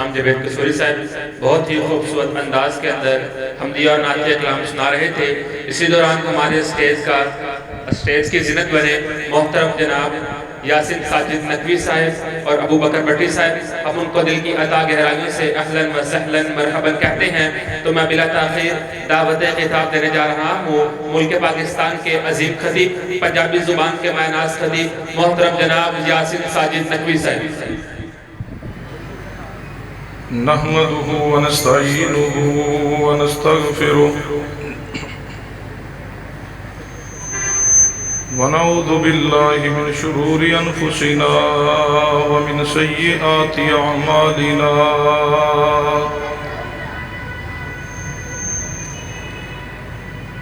امام جاوید قصوری صاحب بہت ہی خوبصورت انداز کے اندر حمدیہ اور نعتیہ کلام سنا رہے تھے۔ اسی دوران ہمارے اسٹیج کی زینت بنے محترم جناب یاسین ساجد نقوی صاحب اور ابو بکر بٹی صاحب، ہم ان کو دل کی عطا گہرائیوں سے اہلاً و سہلاً مرحباً کہتے ہیں۔ تو میں بلا تاخیر دعوت خطاب دینے جا رہا ہوں ملک پاکستان کے عظیم خطیب، پنجابی زبان کے مایہ ناز خطیب محترم جناب یاسین ساجد نقوی صاحب۔ نحمده ونستعينه ونستغفره ونعوذ بالله من شرور أنفسنا ومن سيئات أعمالنا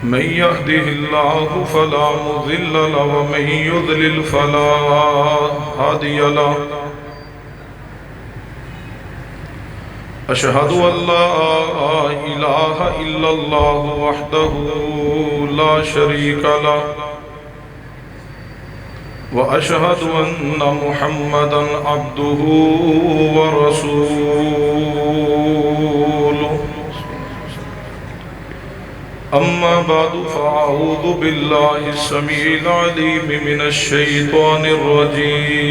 من يهده الله فلا مضل له ومن يضلل فلا هادي له أشهد أن لا إله إلا الله وحده لا شريك له وأشهد أن محمدًا عبده ورسوله أما بعد فأعوذ بالله السميع العليم من الشيطان الرجيم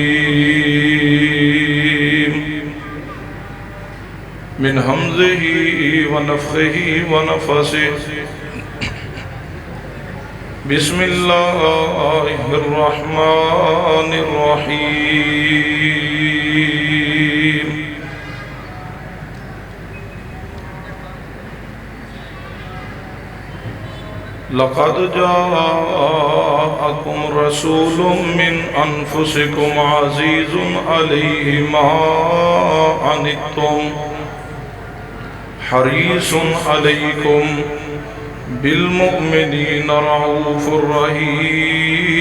من همزه ونفخه ونفسه بسم الله الرحمن الرحيم لقد جاءكم رسول من أنفسكم عزيز عليه ما عنتم حريص عليكم بالمؤمنين رؤوف رحيم۔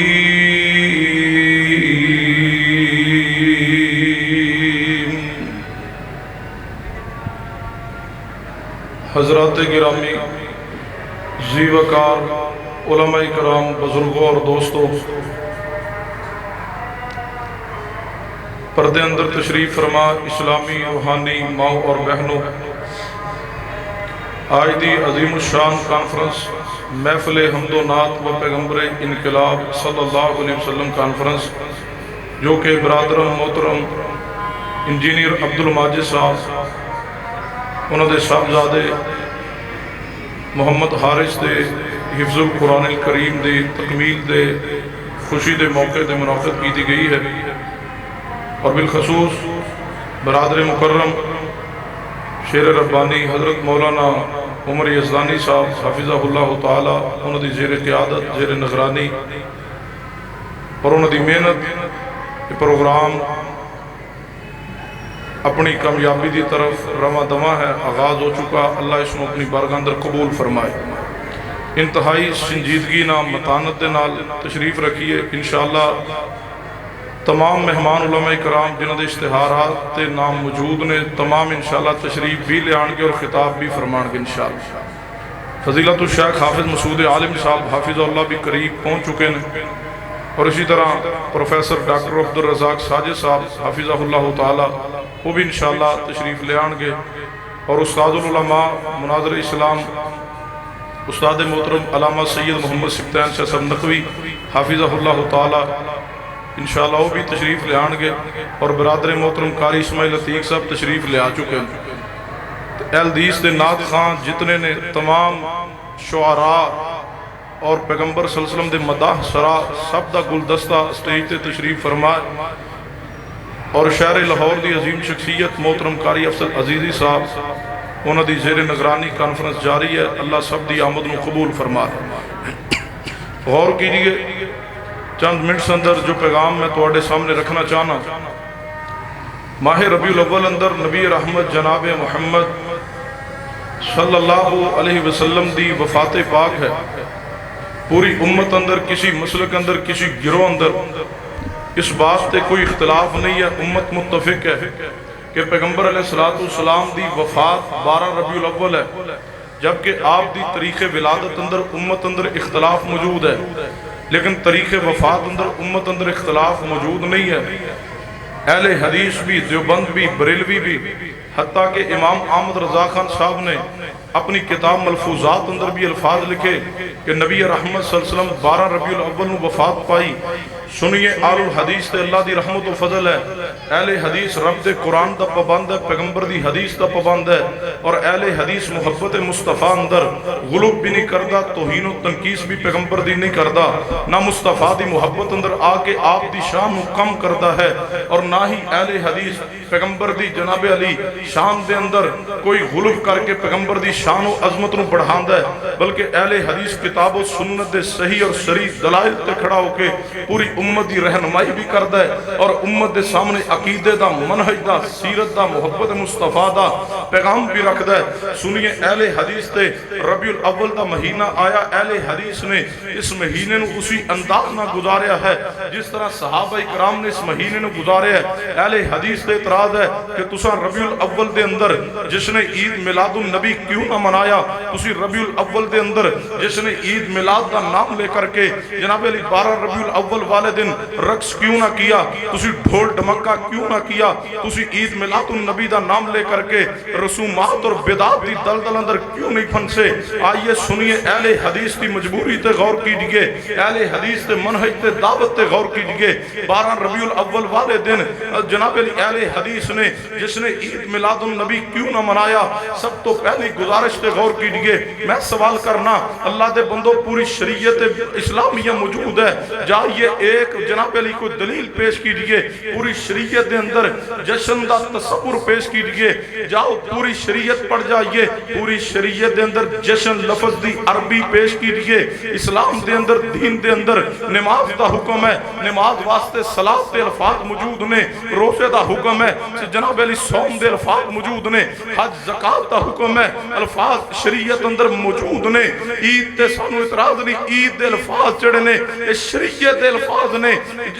حضرات گرامی، ذی وقار علماء کرام، بزرگوں اور دوستوں، پردے اندر تشریف فرما اسلامی روحانی ماؤں اور بہنوں، آج دی عظیم الشان کانفرنس محفل حمد و نعت و پیغمبر انقلاب صلی اللہ علیہ وسلم کانفرنس، جو کہ برادر محترم انجینئر عبدالماجد صاحب انہوں دے صاحبزادے محمد حارث دے حفظ القرآن الکریم دے تکمیل دے خوشی دے موقع دے منعقد کی دی گئی ہے، اور بالخصوص برادر مکرم شیر ربانی حضرت مولانا عمر یزدانی صاحب حافظہ اللہ تعالی انہوں دی زیر قیادت، زیر نگرانی اور انہوں دی محنت یہ پروگرام اپنی کامیابی دی طرف رواں دواں ہے، آغاز ہو چکا۔ اللہ اس میں اپنی بارگاہ اندر قبول فرمائے۔ انتہائی سنجیدگی نام متانت دے نال تشریف رکھیے۔ انشاءاللہ تمام مہمان علماء کرام جنہوں دے اشتہارات تے نام موجود نے، تمام انشاءاللہ تشریف بھی لے آنگے اور خطاب بھی فرمان گے انشاءاللہ۔ فضیلت الشیخ حافظ مسعود عالم صاحب حافظ اللہ بھی قریب پہنچ چکے ہیں، اور اسی طرح پروفیسر ڈاکٹر عبدالرزاق ساجد صاحب حافظہ اللہ تعالی وہ بھی انشاءاللہ تشریف لے آنگے، اور استاد العلماء مناظر اسلام استاد محترم علامہ سید محمد سبطین صاحب نقوی حافظہ اللہ تعالی انشاءاللہ وہ بھی تشریف لے آنگے، اور برادر محترم قاری اسماعیل عتیق صاحب تشریف لے آ چکے ہیں۔ اہل حدیث دے نعت خان جتنے نے، تمام شعراء اور پیغمبر صلی اللہ علیہ وسلم دے مداح سرا سب دا گلدستہ سٹیج تے تشریف فرمائے، اور شہر لاہور دی عظیم شخصیت محترم قاری افضل عزیزی صاحب انہوں دی زیر نگرانی کانفرنس جاری ہے۔ اللہ سب دی آمد نو قبول فرما۔ غور کیجئے چند منٹس اندر جو پیغام میں تواڈے سامنے رکھنا چاہنا، ماہ ربیع الاول اندر نبی رحمت جناب محمد صلی اللہ علیہ وسلم دی وفات پاک ہے۔ پوری امت اندر، کسی مسلک اندر، کسی گروہ اندر اس بات تے کوئی اختلاف نہیں ہے، امت متفق ہے کہ پیغمبر علیہ السلام دی وفات 12 ربیع الاول ہے، جبکہ آپ دی تاریخ ولادت اندر امت اندر اختلاف موجود ہے، لیکن تاریخ وفات اندر امت اندر اختلاف موجود نہیں ہے۔ اہل حدیث بھی، دیوبند بھی، بریلوی بھی، حتیٰ کہ امام احمد رضا خان صاحب نے اپنی کتاب ملفوظات اندر بھی الفاظ لکھے کہ نبی رحمت صلی اللہ علیہ وسلم 12 ربیع الاول میں وفات پائی۔ سنیے آل الحدیث تے اللہ دی رحمت و فضل ہے، اہل حدیث رب دے قرآن دا پابند ہے، پیغمبر دی حدیث دا پابند ہے، اور اہل حدیث محبت مصطفیٰ اندر غلوب بھی نہیں کردہ، توہین و تنقیس بھی پیغمبر دی نہیں کردہ، نہ مصطفیٰ دی محبت اندر آ کے آپ دی شان کم کردہ ہے، اور نہ ہی اہل حدیث پیغمبر دی جناب علی شان دے اندر کوئی غلوب کر کے پیغمبر دی شان و عظمت نو بڑھاندہ ہے، بلکہ اہل حدیث کتاب و سنت دے صحیح اور صریح دلائل تے کھڑا ہو کے پوری امت دی رہنمائی بھی کردہ ہے، اور امت دے سامنے عقیدے دا، منہج دا، سیرت دا، محبت مصطفیٰ دا پیغام بھی رکھ دہ ہے۔ سنیے اہل حدیث تے ربیع الاول دا مہینہ آیا، اہل حدیث نے اس مہینے نو اسی انداز نہ گزاریا ہے جس طرح صحابہ اکرام نے اس مہینے نو گزاریا ہے۔ اہل حدیث تے اعتراض ہے کہ تساں ربیع الاول دے اندر جشن عید میلاد النبی کیوں نہ منایا؟ تسی ربیع الاول دے اندر جشن عید میلاد دا نام لے کر کے جناب علی 12 ربیع الاول والے دن رقص کیوں نہ کیا؟ تسی ڈھول ڈمکہ کیوں نہ کیا؟ تسی عید میلاد النبی دا نام لے کر کے رسومات اور بدعات دی دلدل اندر کیوں نہیں پھنسے؟ آئیے سنیے اہل حدیث دی مجبوری تے غور کیجئے، اہل حدیث تے منہج تے دعوت تے غور کیجئے۔ 12 ربیع الاول والے دن جناب علی اہل حدیث نے جس نے عید میلاد النبی کیوں نہ منایا؟ سب تو پہلی گزارش تے غور کیجئے۔ میں سوال کرنا، اللہ دے بندو پوری شریعت اسلامیہ موجود ہے، جائیے ایک جناب علی کو دلیل پیش کیجئے، پوری شریعت دے اندر جشن دا تصور پیش کیجئے، جاؤ پوری شریعت پڑھ جائیے، پوری شریعت دے اندر جشن لفظ دی عربی پیش کیجئے۔ اسلام دے اندر، دین دے اندر نماز دا حکم ہے، نماز واسطے صلاۃ دے الفاظ موجود نے، روزے دا حکم ہے، جناب علی صوم دے الفاظ موجود نے، حج زکات دا حکم ہے، الفاظ شریعت اندر موجود نے۔ عید تے سانو اعتراض نہیں، عید دے الفاظ جڑے نے شریعت دے الفاظ نے،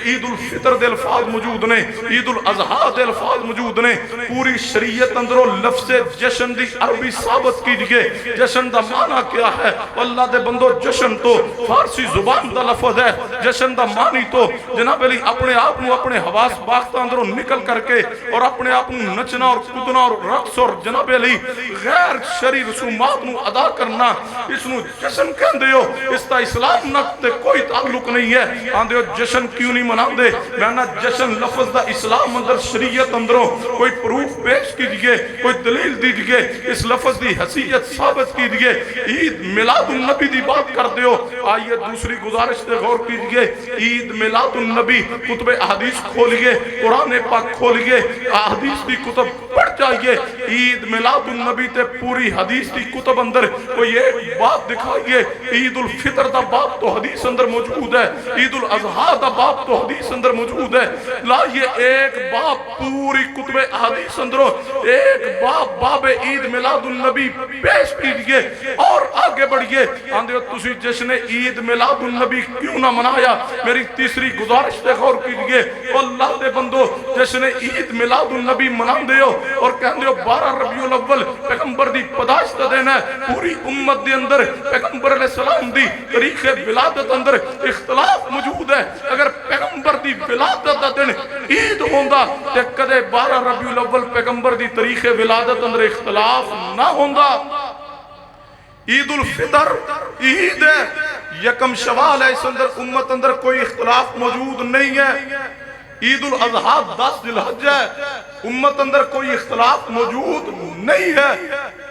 عید الفطر دے الفاظ موجود نے، عید الاضحیٰ دے الفاظ موجود نے، پوری شریعت اندروں لفظ جشن دی عربی ثابت کیجئے۔ جشن دا معنی کیا ہے؟ اللہ دے بندو جشن تو فارسی زبان دا لفظ ہے، جشن دا معنی تو جناب علی اپنے آپ نو اپنے حواس باختہ اندروں نکل کر کے اور اپنے آپ نو نچنا اور کودنا اور رقص اور جناب علی غیر شرعی رسومات نو ادا کرنا، اس نو جشن کہندے ہو، اس دا اسلام نہ کوئی تعلق نہیں ہے۔ آندے ہو جشن کیوں نہیں مناندے؟ میں نہ جشن لفظ دا اسلام اندر شریعت اندروں کوئی پروف پیش کیجئے، کوئی دلیل دیجئے، اس لفظ دی حیثیت ثابت کیجئے۔ عید میلاد النبی دی بات کر دیو، آئیے دوسری گزارش تے غور کیجئے۔ عید میلاد النبی کتب احادیث کھولیے، قرآن پاک کھولیے، احادیث دی کتب پڑھ جائیے۔ عید میلاد النبی تے پوری حدیث دی کتب اندر کوئی ایک بات دکھائیے۔ عید الفطر دا باب تو حدیث اندر موجود ہے، عید الاضحیٰ دا باب تو حدیث اندر موجود ہے، لائیے ایک باب پوری کتب احادیث اندروں ایک باب عید میلاد النبی پیش کیجئے اور آگے بڑھئے۔ آندے ہو تسی جشن عید میلاد النبی کیوں نہ منایا؟ میری تیسری گزارش تے غور کیجئے، اللہ دے بندو جشن عید میلاد النبی مناندے ہو اور کہندے ہو 12 ربیع الاول پیغمبر دی پیدائش دا دن ہے، پوری امت دے اندر پیغمبر علیہ السلام دی تاریخ ولادت اندر اختلاف موجود ہے۔ اگر پیغمبر دی ولادت دا دن عید ہوندا تے کدے 12 ربیع الاول پیغمبر دی تاریخ ولادت اندر اختلاف نہ ہوندا۔ عید الفطر عید ہے، یکم شوال ہے، اس اندر امت اندر کوئی اختلاف موجود نہیں ہے۔ عید الاضحیٰ 10 ذی الحجہ ہے، امت اندر کوئی اختلاف موجود نہیں ہے۔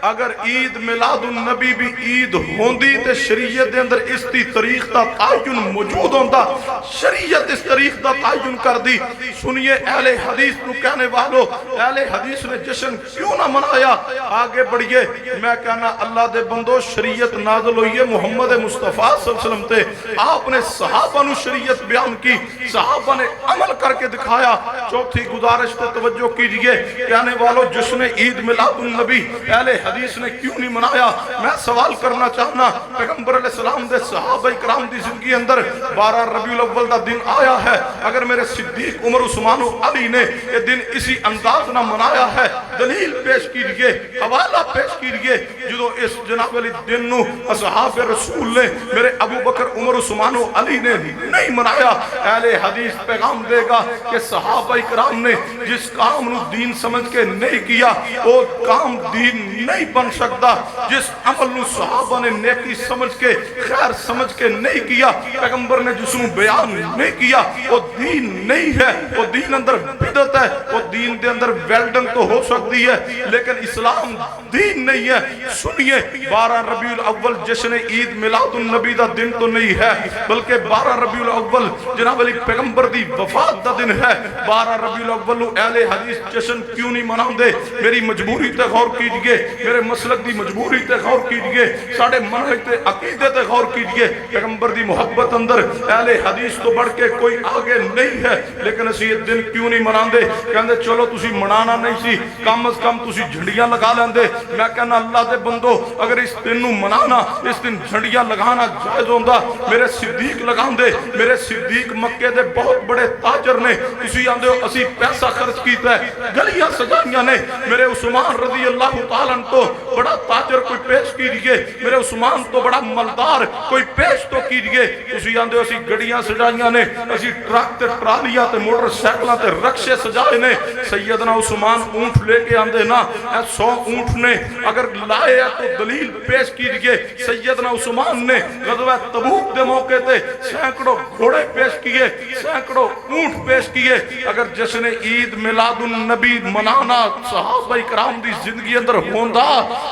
اگر عید میلاد النبی بھی عید ہوندی تے شریعت دے اندر اس دی تاریخ دا تعین موجود ہوندا، شریعت اس تاریخ دا تعین کر دی۔ سنیے اہل حدیث نو کہنے والو، اہل حدیث نے جشن کیوں نہ منایا؟ آگے بڑھئے۔ میں کہنا اللہ دے بندو شریعت نازل ہوئی ہے محمد مصطفیٰ صلی اللہ علیہ وسلم تے، آپ نے صحابہ نو شریعت بیان کی، صحابہ نے عمل کر کے دکھایا۔ چوتھی گزارش تے توجہ کیجئے، کہنے والو جشن عید میلاد النبی اہل حدیث نے کیوں نہیں منایا؟ میں سوال کرنا چاہنا، پیغمبر علیہ السلام دے صحابہ کرام دی زندگی اندر 12 ربیع الاول دا دن آیا ہے، اگر میرے صدیق عمر عثمان و علی نے یہ دن اسی انداز نہ منایا ہے، دلیل پیش کیجئے، حوالہ پیش کیجئے جدو اس جناب علی دن نو اصحاب رسول نے میرے ابو بکر عمر عثمان و علی نے نہیں منایا۔ اہل حدیث پیغام دے گا کہ صحابہ کرام نے جس کام نو دین سمجھ کے نہیں کیا وہ کام دین نہیں بن سکتا، جس عمل نو صحابہ نے نیکی سمجھ کے خیر سمجھ کے نہیں کیا، پیغمبر نے جس نو بیان نہیں کیا وہ دین نہیں ہے، وہ دین اندر بدعت ہے، وہ دین دے اندر ویلڈنگ تو ہو سکتی ہے لیکن اسلام دین نہیں ہے۔ سنیے 12 ربیع الاول جشن عید میلاد النبی دا دن تو نہیں ہے بلکہ 12 ربیع الاول جناب علی پیغمبر دی وفات دا دن ہے۔ 12 ربیع الاول اہل حدیث جشن کیوں نہیں مناندے؟ میری مجبوری تے غور کیجئے، میرے مسلک دی مجبوری تے غور کیجئے، ساڑھے منہج تے عقیدے تے غور کیجئے۔ پیغمبر دی محبت اندر اہل حدیث تو بڑھ کے کوئی آگے نہیں ہے، لیکن اسی یہ دن کیوں نہیں مناندے؟ کہندے چلو تسی منانا نہیں سی، کم از کم تسی جھنڈیاں لگا لیندے۔ میں کہنا اللہ دے بندو، اگر اس دن نو منانا، اس دن جھنڈیاں لگانا جائز ہوندا، میرے صدیق لگاندے۔ میرے صدیق مکے دے بہت بڑے تاجر نے، تسی آندے ہو اسی پیسہ خرچ کیتا ہے، گلیاں سجائیاں نے۔ میرے عثمان رضی اللہ تعالیٰ تو بڑا تاجر کوئی پیش کیجئے، میرے عثمان تو بڑا مالدار کوئی پیش تو کیجئے۔ تسی آندے ہو اسی گڑیاں سجائیاں نے، اسی ٹرک تے ٹرالیاں تے موٹر سائیکلاں تے رکشے سجائے نے۔ سیدنا عثمان اونٹ لے کے آندے نا، 100 اونٹ نے اگر لائے ہے تو دلیل پیش کیجئے۔ سیدنا عثمان نے غزوہ تبوک دے موقع تے سینکڑوں گھوڑے پیش کیے، سینکڑوں اونٹ پیش کیے۔ اگر جشن عید میلاد النبی منانا صحابہ کرام دی زندگی اندر ہوندا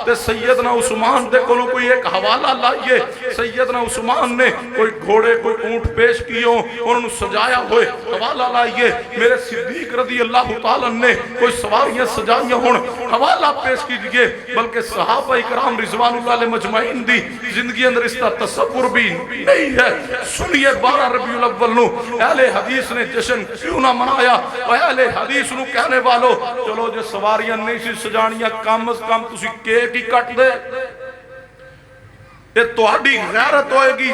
تے سیدنا عثمان دے کولوں کوئی ایک حوالہ لائیے، سیدنا عثمان نے کوئی گھوڑے کوئی اونٹ پیش کیوں، انہوں سجایا ہوئے حوالہ لائیے۔ میرے صدیق رضی اللہ تعالیٰ نے کوئی سواریاں سجائیاں ہون حوالہ پیش کیجئے۔ بلکہ صحابہ کرام رضوان اللہ علیہ مجمعین دی زندگی اندر اس کا تصور بھی نہیں ہے۔ سنیے 12 ربیع الاول نو اہل حدیث نے جشن کیوں نہ منایا؟ اہل حدیث نو کہنے والو چلو جو سواریاں نہیں سی سجانیاں، کم از کم تسی کیک ہی کٹ دے، یہ تہاڈی غیرت ہوئے گی۔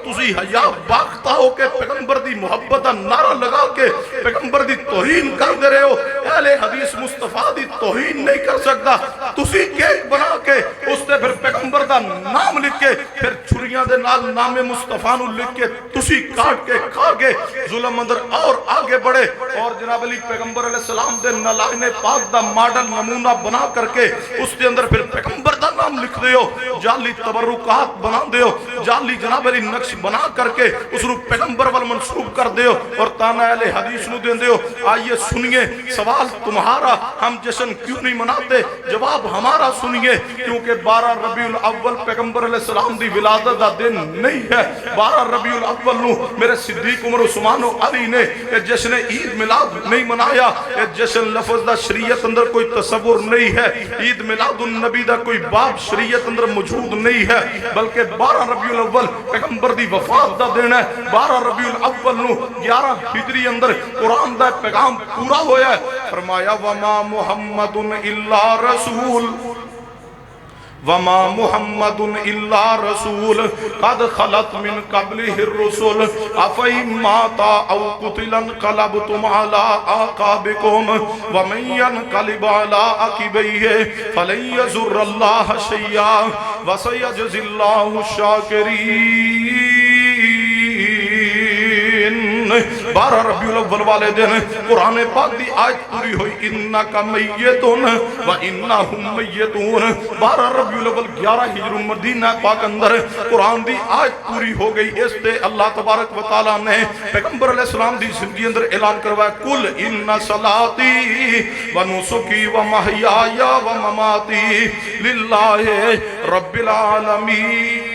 تسی حیا باختہ ہو کے پیغمبر دی محبت دا نعرہ لگا کے پیغمبر دی توہین کر دے رہے ہو۔ اہل حدیث مصطفیٰ دی توہین نہیں کر سکتا۔ تسی کیک بنا کے اس تے پھر پیغمبر دا نام لکھ کے پھر چھریاں دے نال نام مصطفیٰ نو لکھ کے تسی کاٹ کے کھا کے ظلم اندر اور آگے بڑھے، اور جناب علی پیغمبر علیہ السلام دے نلائن پاک دا ماڈل نمونہ بنا کر کے اس دے اندر پھر پیغمبر دا نام لکھ دے ہو، جعلی تبرکات بنا دے ہو، جعلی جناب علی نقش بنا کر کے اس نو پیغمبر وال منسوب کر دے ہو اور تانا اہل حدیث نو دے ہو۔ آئیے سنیے سوال تمہارا، ہم جشن کیوں نہیں مناتے؟ جواب ہمارا سنیے، کیونکہ 12 ربیع الاول پیغمبر علیہ السلام دی ولادت دا دن نہیں ہے۔ 12 ربیع الاول نو میرے صدیق عمر عثمان و علی نے یہ جشن عید میلاد نہیں منایا۔ یہ جشن لفظ دا شریعت اندر کوئی تصور نہیں ہے، عید میلاد النبی دا کوئی باب شریعت اندر موجود نہیں ہے، بلکہ 12 ربیع الاول پیغمبر دی وفات دا دن ہے۔ 12 ربیع الاول نو 11 ہجری اندر قرآن دا پیغام پورا ہویا ہے۔ فرمایا وما محمد الا رسول، وما محمد الا رسول قد خلت من قبله الرسل افئن مات او قتل انقلبتم على اعقابكم ومن ينقلب على عقبيه فلن يضر الله شيئا وسيجزي الله الشاكرين۔ 12 ربیع الاول والے دن قرآن پاک دی آیت پوری ہوئی، انکا میتون و انہم میتون۔ 12 ربیع الاول 11 ہجر مدینہ پاک اندر قرآن دی آیت پوری ہو گئی۔ اس تے اللہ تبارک و تعالیٰ نے پیغمبر علیہ السلام دی زندگی اندر اعلان کروایا، کل ان صلاتی و نسکی و محیای و مماتی للہ رب العالمین۔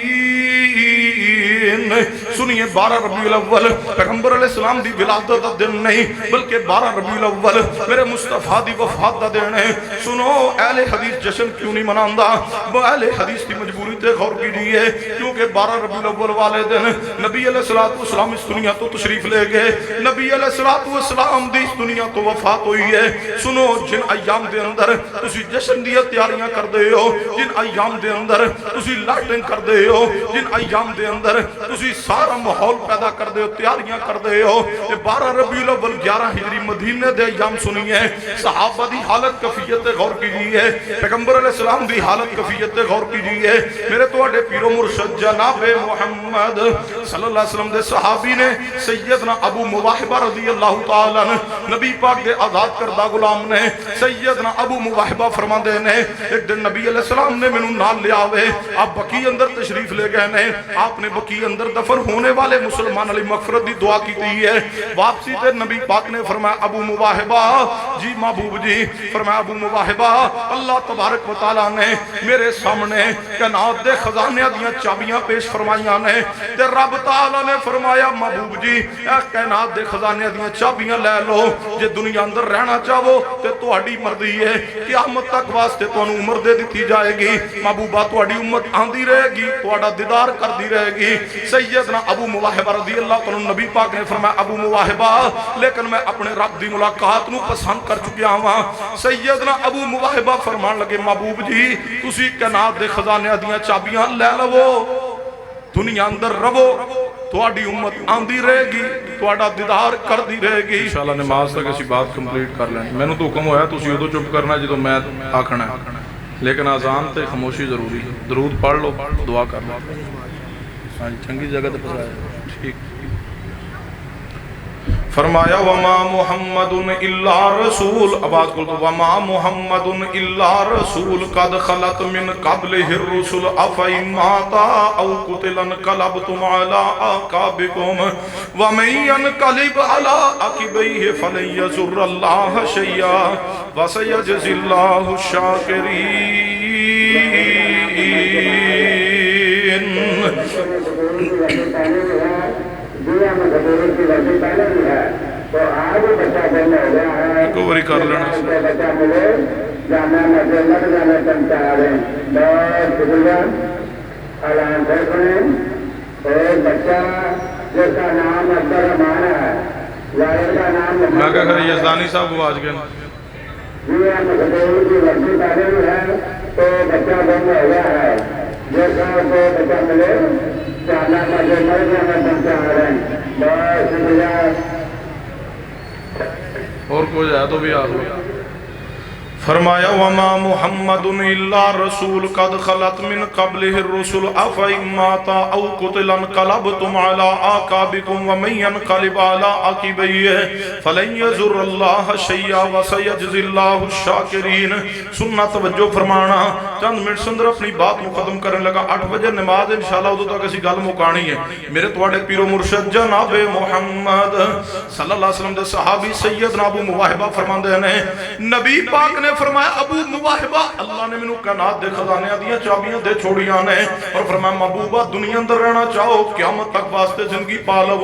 سنیے 12 ربیع الاول پیغمبر علیہ السلام دی ولادت دا دن نہیں بلکہ 12 ربیع الاول میرے مصطفیٰ دی وفات دا دن ہے۔ سنو اہل حدیث جشن کیوں نہیں مناندا؟ وہ اہل حدیث کی مجبوری تے غور کیجئے، کیونکہ 12 ربیع الاول والے دن نبی علیہ السلام اس دنیا تو تشریف لے گئے، نبی علیہ السلام دی اس دنیا تو وفات ہوئی ہے۔ سنو جن ایام دے اندر تسی جشن دی تیاریاں کر دے ہو، جن ایام دے اندر تسی لائٹنگ کر دے ہو، جن ایام دے اندر تسی سارا ماحول پیدا کر دے ہو، تیاریاں کر دے ہو، یہ 12 ربیع الاول 11 ہجری مدینے دے ایام سنیے، صحابہ دی حالت کفیت غور کیجئے، پیغمبر علیہ السلام دی حالت کفیت غور کیجئے۔ میرے تو اڈے پیر و مرشد جناب محمد صلی اللہ علیہ وسلم دے صحابی نے سیدنا ابو مواہبہ رضی اللہ تعالیٰ نبی پاک دے آزاد کردہ غلام نے سیدنا ابو مواہبہ فرما دے نے ایک دن نبی علیہ السلام نے منو نال لیا ہوئے، آپ بقی اندر تشریف لے گئے نے، آپ نے بقی اندر دفن ہونے والے مسلمان علی مغفرت دی دعا کی دی ہے۔ واپسی تے نبی پاک نے فرمایا ابو مواہبہ جی محبوب جی، فرمایا ابو مواہبہ اللہ تبارک و تعالیٰ نے میرے سامنے کائنات دے خزانے دیاں چابیاں پیش فرمائیاں نے، تے رب تعالیٰ نے فرمایا محبوب جی اے کائنات دے خزانے دیاں چابیاں لے لو، جے دنیا اندر رہنا چاہو تے تہاڈی مرضی ہے، قیامت تک واسطے تانوں عمر دے دتی جائے گی، محبوبہ تہاڈی امت آندی رہے گی، تہاڈا دیدار کردی رہے گی۔ سیدنا ابو مواہبہ رضی اللہ عنہ نبی پاک نے فرمایا ابو مواہبہ لیکن میں اپنے رب دی ملاقات نو پسند کر چکیا ہوں۔ سیدنا ابو مواہبہ فرمان لگے محبوب جی تسی کائنات دے خزانے دیاں چابیاں لے لو، دنیا اندر رہو، تہاڈی امت آندی رہے گی، تہاڈا دیدار کردی رہے گی۔ انشاءاللہ نماز تک اسی بات کمپلیٹ کر لیں، میں نے تو حکم ہوا ہے تسی ادو چپ کرنا جدو میں آکھنا ہے، لیکن آزان تے خاموشی ضروری ہے، درود پڑھ لو، دعا کر لو۔ چنگی جگہ تے پسائے ٹھیک فرمایا وما محمد الا رسول، آواز کو وما محمد الا رسول قد خلت من قبلہ الرسل افئن مات او قتل انقلبتم علی اعقابکم ومن ينقلب علی عقبیہ فلن یضر اللہ شیئا وسیجزی اللہ الشاکرین۔ دنیا میں خطورت کی ورزی پہلے بھی ہے تو آج وہ بچہ بولنے ہو گیا ہے کوئی کر لینا بچہ ملے جانا مسجد لگ جانا چمچا رہے بہت شکریہ اعلان کر سنیں ایک بچہ جس کا نام عبد الرحمان ہے والد کا نام میں کہا کر یزدانی صاحب کو آج گئے دنیا میں خطورت کی ورزی پہلے بھی ہے تو بچہ بولنے ہو گیا ہے جس کا کو بچہ ملے جانا مسجد لگ جانا چمچا رہے بہت شکریہ۔ اور کوئی جائے تو بھی آگو فرمایا وما محمد الا رسول قد خلت من قبلہ الرسل افئن مات او قتل انقلبتم علی اعقابکم ومن ينقلب علی عقبیہ فلن یضر اللہ شیئا وسیجزی اللہ الشاکرین۔ سننا توجہ فرمانا، چند منٹ سندر اپنی بات کو ختم کرنے لگا، 8 بجے نماز انشاءاللہ ادھو تک اسی گل مکانی ہے۔ میرے تواڈے پیر و مرشد جناب محمد صلی اللہ علیہ وسلم دے صحابی سیدنا ابو مواہبہ فرماندے نے نبی پاک نے فرمایا ابو مواہبہ اللہ نے منو کائنات دے خزانے دیاں چابیاں دے چھوڑیاں نے اور فرمایا محبوبہ دنیا اندر رہنا چاہو قیامت تک واسطے زندگی پا لو،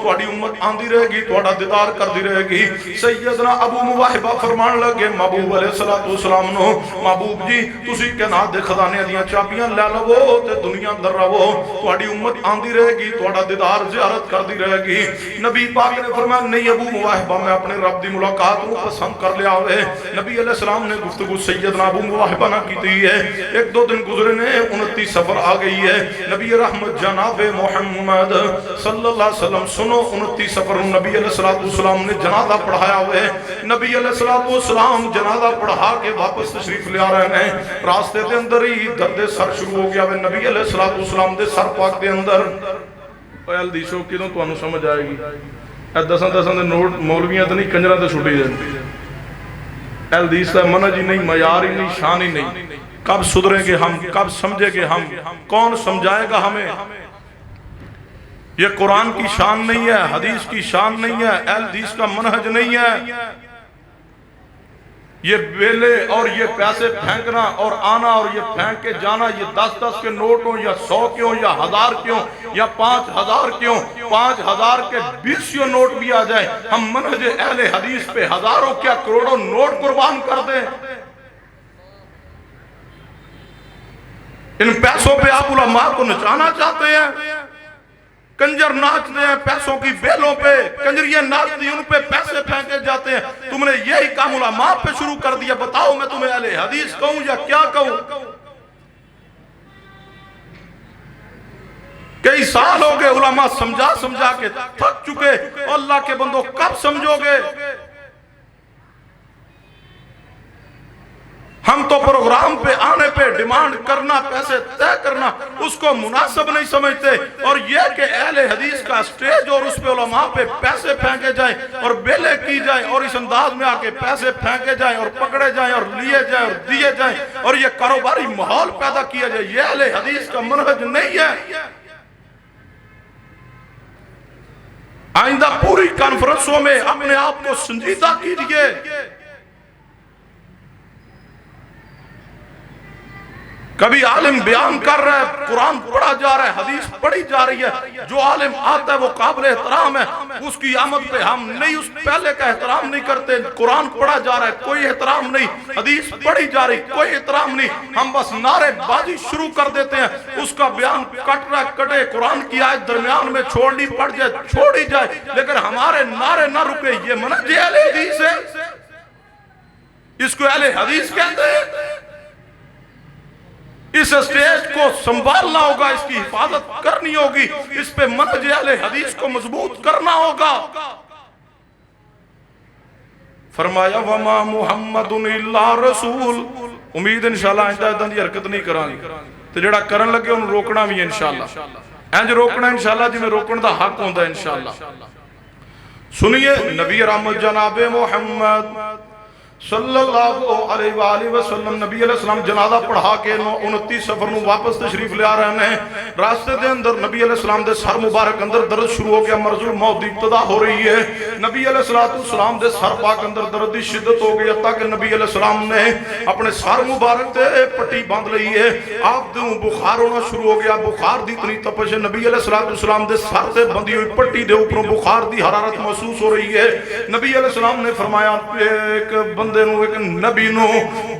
تہاڈی امت آندی رہے گی، تہاڈا دیدار کردی رہے گی۔ سیدنا ابو مواہبہ فرمان لگے محبوب علیہ السلام نو محبوب جی تسی کائنات دے خزانے دیاں چابیاں لے لو تے دنیا اندر رہو، تہاڈی امت آندی رہے گی، تہاڈا دیدار زیارت کردی رہے گی۔ نبی پاک نے فرمایا نہیں ابو مواہبہ میں اپنے رب دی ملاقات کو پسند کر لیا ہوئے۔ نبی علیہ السلام نے گفتگو سیدنا ابو مواہبہ نہ کی دی ہے، ایک دو دن گزرے نے 29 سفر آ گئی ہے، نبی رحمت جناب محمد صلی اللہ علیہ وسلم سنو 29 سفر نبی علیہ السلام نے جنازہ پڑھایا ہوئے، نبی علیہ السلام جنازہ پڑھا کے واپس تشریف لے آ رہے ہیں، راستے دے اندر ہی درد سر شروع ہو گیا ہے، نبی علیہ السلام دے سر پاک دے اندر اے حدیثوں کی تو انہوں سمجھ آئے گی، اے دساں دے نوٹ مولویاں تے نہیں کنجراں تے چھٹی دیں، حدیث کا منہج ہی نہیں، معیار ہی نہیں، شان ہی نہیں، کب سدھریں گے ہم، کب سمجھے گے ہم، کون سمجھائے گا ہمیں؟ یہ قرآن کی شان نہیں ہے، حدیث کی شان نہیں ہے، حدیث کا منہج نہیں ہے۔ یہ بیلے اور یہ پیسے پھینکنا اور آنا اور یہ پھینک کے جانا، یہ 10-10 کے نوٹ ہوں یا 100 کے ہوں یا 1000 کے ہوں یا 5000 کے ہوں، 5000 کے 20 نوٹ بھی آ جائیں، ہم منہج اہل حدیث پہ ہزاروں کیا کروڑوں نوٹ قربان کر دیں۔ ان پیسوں پہ آپ علماء کو نچانا چاہتے ہیں؟ کنجر ناچتے ہیں پیسوں کی بیلوں پہ، کنجریاں ناچتی ہیں ان پہ پیسے پھینکے جاتے ہیں، تم نے یہی کام علماء پہ شروع کر دیا۔ بتاؤ میں تمہیں اہل حدیث کہوں یا کیا کہوں؟ کئی سال ہو گئے علماء سمجھا کے تھک چکے، اللہ کے بندوں کب سمجھو گے؟ ہم تو پروگرام پہ آنے پہ ڈیمانڈ کرنا، پیسے طے کرنا اس کو مناسب نہیں سمجھتے، اور یہ کہ اہل حدیث کا سٹیج اور اس پہ علماء پہ پیسے پھینکے جائیں اور بیلے کی جائیں اور اس انداز میں آکے پیسے پھینکے جائیں اور پکڑے جائیں اور لیے جائیں اور دیے جائیں اور یہ کاروباری ماحول پیدا کیا جائے، یہ اہل حدیث کا منہج نہیں ہے۔ آئندہ پوری کانفرنسوں میں اپنے آپ کو سنجیدہ کیجئے۔ کبھی عالم بیان کر رہا ہے، قرآن پڑھا جا رہا ہے، حدیث پڑھی جا رہی ہے، جو عالم آتا ہے وہ قابل احترام ہے، اس کی آمد پہ ہم نہیں اس پہلے کا احترام نہیں کرتے۔ قرآن پڑھا جا رہا ہے، کوئی احترام نہیں، حدیث پڑھی جا رہی، کوئی احترام نہیں، ہم بس نعرے بازی شروع کر دیتے ہیں۔ اس کا بیان کٹ رہا کٹے، قرآن کی آیت درمیان میں چھوڑنی پڑ جائے چھوڑی جائے، لیکن ہمارے نعرے نہ رکے۔ یہ منہج اہل حدیث ہے، اس کو اہل حدیث کہتے ہیں۔ اس اسٹیج کو سنبھالنا ہوگا، اس کی حفاظت کرنی ہوگی، اس پہ منہج اہل حدیث کو مضبوط کرنا ہوگا۔ فرمایا وَمَا مُحَمَّدٌ إِلَّا رَسُولٌ۔ امید انشاءاللہ آئندہ ادھن یہ حرکت نہیں کرانی، تو جڑا کرن لگے انہوں روکنا بھی انشاءاللہ، اینج روکنا انشاءاللہ جی میں روکن دا حق ہوندہ انشاءاللہ۔ سنیے نبی رحمت جناب محمد صلی اللہ علیہ وآلہ وسلم نبی علیہ السلام جنازہ پڑھا کے 29 سفر نو واپس تشریف لے آ رہے ہیں۔ راستے دے اندر نبی علیہ السلام دے سر مبارک اندر درد شروع ہو گیا، مرض الموت دی ابتدا ہو رہی ہے۔ نبی علیہ السلام دے سر پاک اندر درد دی شدت ہو گئی، تاکہ نبی علیہ السلام نے اپنے سر مبارک تے پٹی باندھ لئی ہے۔ آپ دوں بخار ہونا شروع ہو گیا، بخار دی اتنی تپش ہے، نبی علیہ السلام دے سر تے بندی ہوئی پٹی دے اوپروں بخار دی حرارت محسوس ہو رہی ہے۔ نبی علیہ السلام نے فرمایا ایک بندے نو، ایک نبی نو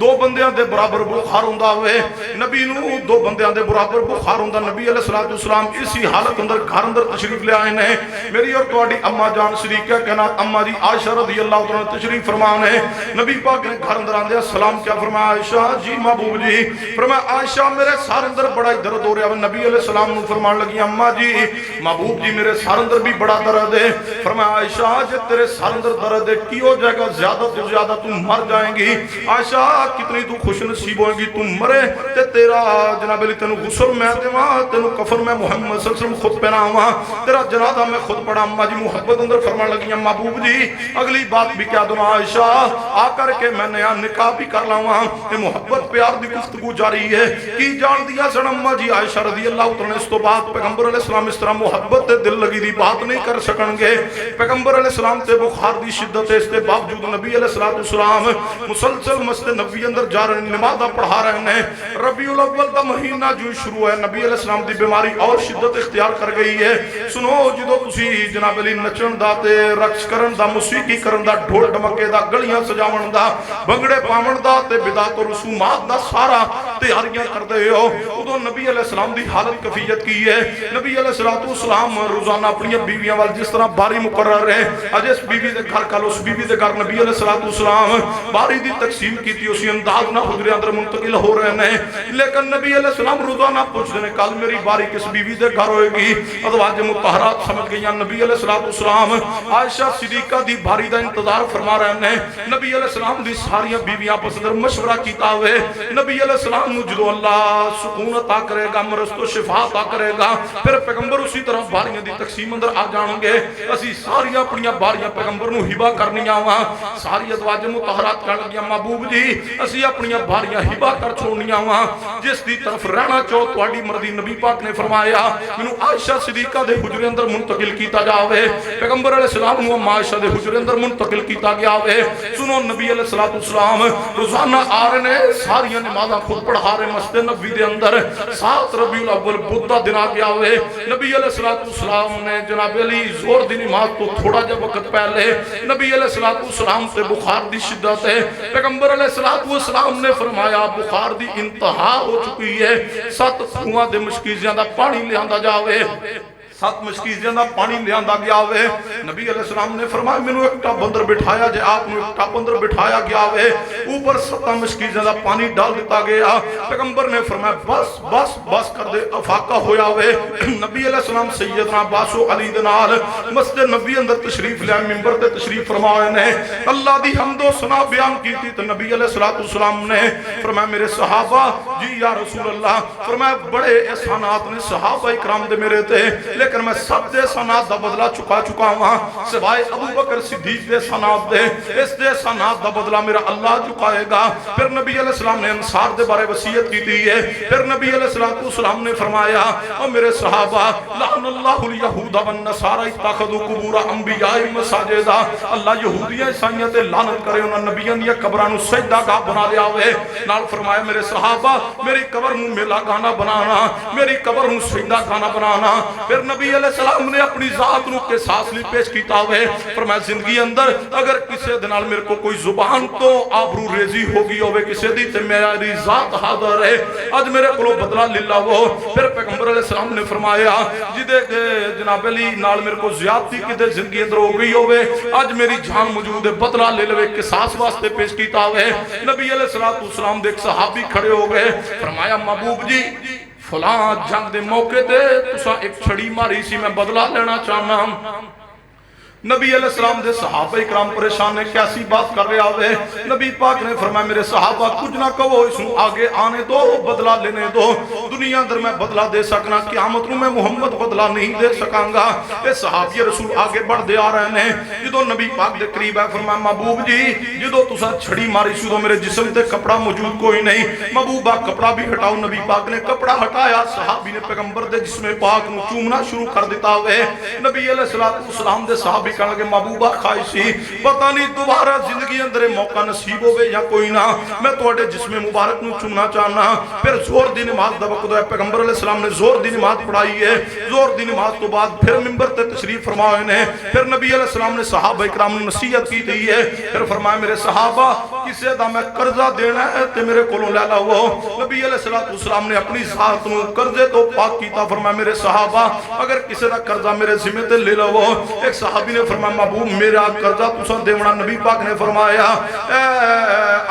دو بندیاں دے برابر بخار ہوندہ ہوئے، نبی نو دو بندیاں دے برابر بخار ہوندہ۔ نبی علیہ السلام اسی حالت اندر گھر اندر تشریف لے آئے ہیں۔ میری اور تواڈی اما جان شریکہ کہنا اما جی عائشہ رضی اللہ عنہ تشریف فرمان ہے۔ نبی پاک نے گھر اندر آندے سلام کیا، فرمایا عائشہ جی محبوب جی، فرمایا عائشہ میرے سر اندر بڑا درد ہو رہا ہے۔ نبی علیہ السلام نے فرمان لگی اما جی محبوب جی میرے سر اندر بھی بڑا درد ہے۔ فرمایا عائشہ جے تیرے سر اندر درد ہے کی ہو جائے گا، زیادہ تو زیادہ تم مر جائیں گی۔ عائشہ کتنی تو خوش نصیب ہوئے گی، تم مرے تے تیرا جناب علی تینو غسل میں دیواں، تینو کفن میں محمد صلی اللہ علیہ وسلم خود پہناواں، تیرا جنازہ میں خود پڑھا۔ اما جی محبت اندر فرمان لگی محبوب جی اگلی بات بھی کیا دوں عائشہ آ کر کے میں نیا نکاح بھی کر لاواں۔ یہ محبت پیار دی گفتگو جاری ہے کی جان دیا سن اما جی عائشہ رضی اللہ عنہ۔ اس تو بعد پیغمبر علیہ السلام اس طرح محبت تے دل لگی دی بات نہیں کر سکن گے۔ پیغمبر علیہ السلام تے بخار دی شدت ہے، اس کے باوجود نبی علیہ السلام مسلسل مسجد نبی اندر جا رہے ہیں، نمازہ پڑھا رہے ہیں۔ ربیع الاول دا مہینہ جو شروع ہے، نبی علیہ السلام دی بیماری اور شدت اختیار کر گئی ہے۔ سنو جدو تسی جناب علی نچن دا تے رقص کرن دا، موسیقی کرن دا، ڈھول ڈمکے دا، گلیاں سجاون دا، بنگڑے پاون دا تے بدعت و رسومات دا سارا تیاریاں کر دے ہو، ادو نبی علیہ السلام دی حالت کفیت کی ہے۔ نبی علیہ السلام روزانہ اپنی بیویاں وال جس طرح باری مقرر ہے، اج اس بیوی دے گھر کل اس بیوی دے گھر نبی علیہ السلام باری دی تقسیم کی تھی، اسی انداز نہ حجرے اندر منتقل ہو رہے ہیں۔ لیکن نبی علیہ السلام روزانہ پوچھ دینے کل میری باری کس بیوی دے گھر ہوئے گی؟ ازواج مطہرات سمجھ گئیاں نبی علیہ السلام عائشہ صدیقہ دی باری دا انتظار فرما رہے ہیں۔ نبی علیہ السلام دی ساریاں بیویاں پس اندر مشورہ کیتا ہوئے، نبی علیہ السلام نو جدو اللہ سکون عطا کرے گا مرض تو شفا عطا کرے گا پھر پیغمبر اسی طرح باریاں دی تقسیم اندر آ جان گے اسی ساری اپنی باریاں پیغمبر نو ہبا کرنیاں وا ساری ازواج مطہرات کہن لگیاں محبوب جی اسی اپنی باریاں ہبا کر چھوڑنیاں وا جس دی طرف رہنا چاہو تہاڈی مرضی نبی پاک نے فرمایا مینوں عائشہ صدیقہ دے حجرے اندر منتقل کیتا جاوے پیغمبر علیہ السلام نو عائشہ دے حجرے اندر منتقل کیتا گیا وے سنو نبی علیہ السلام روزانہ آ رہے نے ساری نمازاں خود پڑھا رہے مسجد نبوی دے اندر 7 ربیع الاول بدھ دا دن آ گیا ہوئے نبی علیہ السلام نے جناب علی زور دی نماز تو تھوڑا جا وقت پہلے نبی علیہ السلام سے بخار دی شدت ہے پیغمبر علیہ السلام نے فرمایا بخار دی انتہا ہو چکی ہے 7 کنواں دے مشکیزیاں دا پانی لے آندا جاوے 7 مشکیزیاں دا پانی لے آندا گیا ہوئے نبی علیہ السلام نے فرمایا مینوں ایک ٹب اندر بٹھایا جے آپ نے ایک ٹب اندر بٹھایا گیا ہوئے اوپر 7 مشکیزیاں دا پانی ڈال دیتا گیا پیغمبر نے فرمایا بس بس بس کر دے افاقہ ہویا ہوئے نبی علیہ السلام سیدنا عباس و علی دے نال مسجد نبی اندر تشریف لے منبر تے تشریف فرمائے نے اللہ دی حمد و ثنا بیان کیتی تے نبی علیہ السلام نے فرمایا میرے صحابہ جی یا رسول اللہ فرمایا بڑے احسانات نے صحابہ اکرام دے میرے تے لیکن میں سب دے سنات دا بدلہ چکا ہوں سوائے ابو بکر صدیق دے سنات دے اس دے سنات دا بدلہ میرا اللہ چکائے گا پھر نبی علیہ السلام نے انصار دے بارے وصیت کی دی ہے پھر نبی علیہ السلام نے فرمایا او میرے صحابہ لعن اللہ الیہود والنصارى اتخذوا قبور انبیاء مساجدا اللہ یہودیاں عیسائیاں تے لعنت کرے انہاں نبیاں دی قبراں نو سجدہ گاہ بنا لیا ہوئے نال فرمایا میرے صحابہ میری قبر نو میلا گانا بنانا میری قبر نو سجدہ گانا بنانا پھر نبی علیہ السلام نے اپنی ذات نو کے ساس لی پیش کیتا ہوئے فرمایا زندگی اندر اگر کسے دنال میرے کو کوئی زبان تو آبرو ریزی ہوگی ہوئے کسے دی تے میری ذات حاضر ہے آج میرے کلو بدلہ للہ وہ پھر پیغمبر علیہ السلام نے فرمایا جدے جناب علی نال میرے کو زیادتی کدے زندگی اندر ہو گئی ہوئے آج میری جان موجود ہے بدلہ لے لوے کے ساس واسطے پیش کیتا ہوئے نبی علیہ السلام دیکھ صحابی کھڑے ہو گئے فرمایا محبوب جی فلاں جنگ دے موقع دے تسا ایک چھڑی ماری سی میں بدلہ لینا چاہنا نبی علیہ السلام دے صحابہ اکرام پریشان نے کیسی بات کر رہے آوے نبی پاک نے فرمایا میرے صحابہ کچھ نہ کہو اس نو آگے آنے دو بدلہ لینے دو دنیا اندر میں بدلہ دے سکنا قیامت نو میں محمد بدلہ نہیں دے سکاں گا اے صحابی رسول آگے بڑھ دے آ رہے ہیں جدو نبی پاک دے قریب ہے فرمایا محبوب جی جدو تسا چھڑی ماری سی تو میرے جسم تے کپڑا موجود کوئی نہیں محبوبہ کپڑا بھی ہٹاؤ نبی پاک نے کپڑا ہٹایا صحابی نے پیغمبر دے جسم پاک نو چومنا شروع کر دیتا ہوئے نبی علیہ السلام دے صحابی کہنے لگے محبوبہ خواہشی پتہ نہیں دوبارہ زندگی اندر موقع نصیب ہوئے یا کوئی نہ میں توڑے جسم مبارک نو چومنا چاہنا پھر زور دی نماز دا وقت ہے پیغمبر علیہ السلام نے زور دی نماز پڑھائی ہے زور دی نماز تو بعد پھر منبر تے تشریف فرمائے نے پھر نبی علیہ السلام نے صحابہ اکرام نے نصیحت کی دی ہے پھر فرمایا میرے صحابہ کسے دا میں قرضہ دینا ہے تے میرے کولوں لے لاؤ نبی علیہ السلام نے اپنی ذات نو قرضے تو پاک کیتا فرمایا میرے صحابہ اگر کسے دا قرضہ میرے ذمہ تے لے لاؤ ایک صحابی نے فرمایا محبوب میرا قرضہ تساں دیونا نبی پاک نے فرمایا اے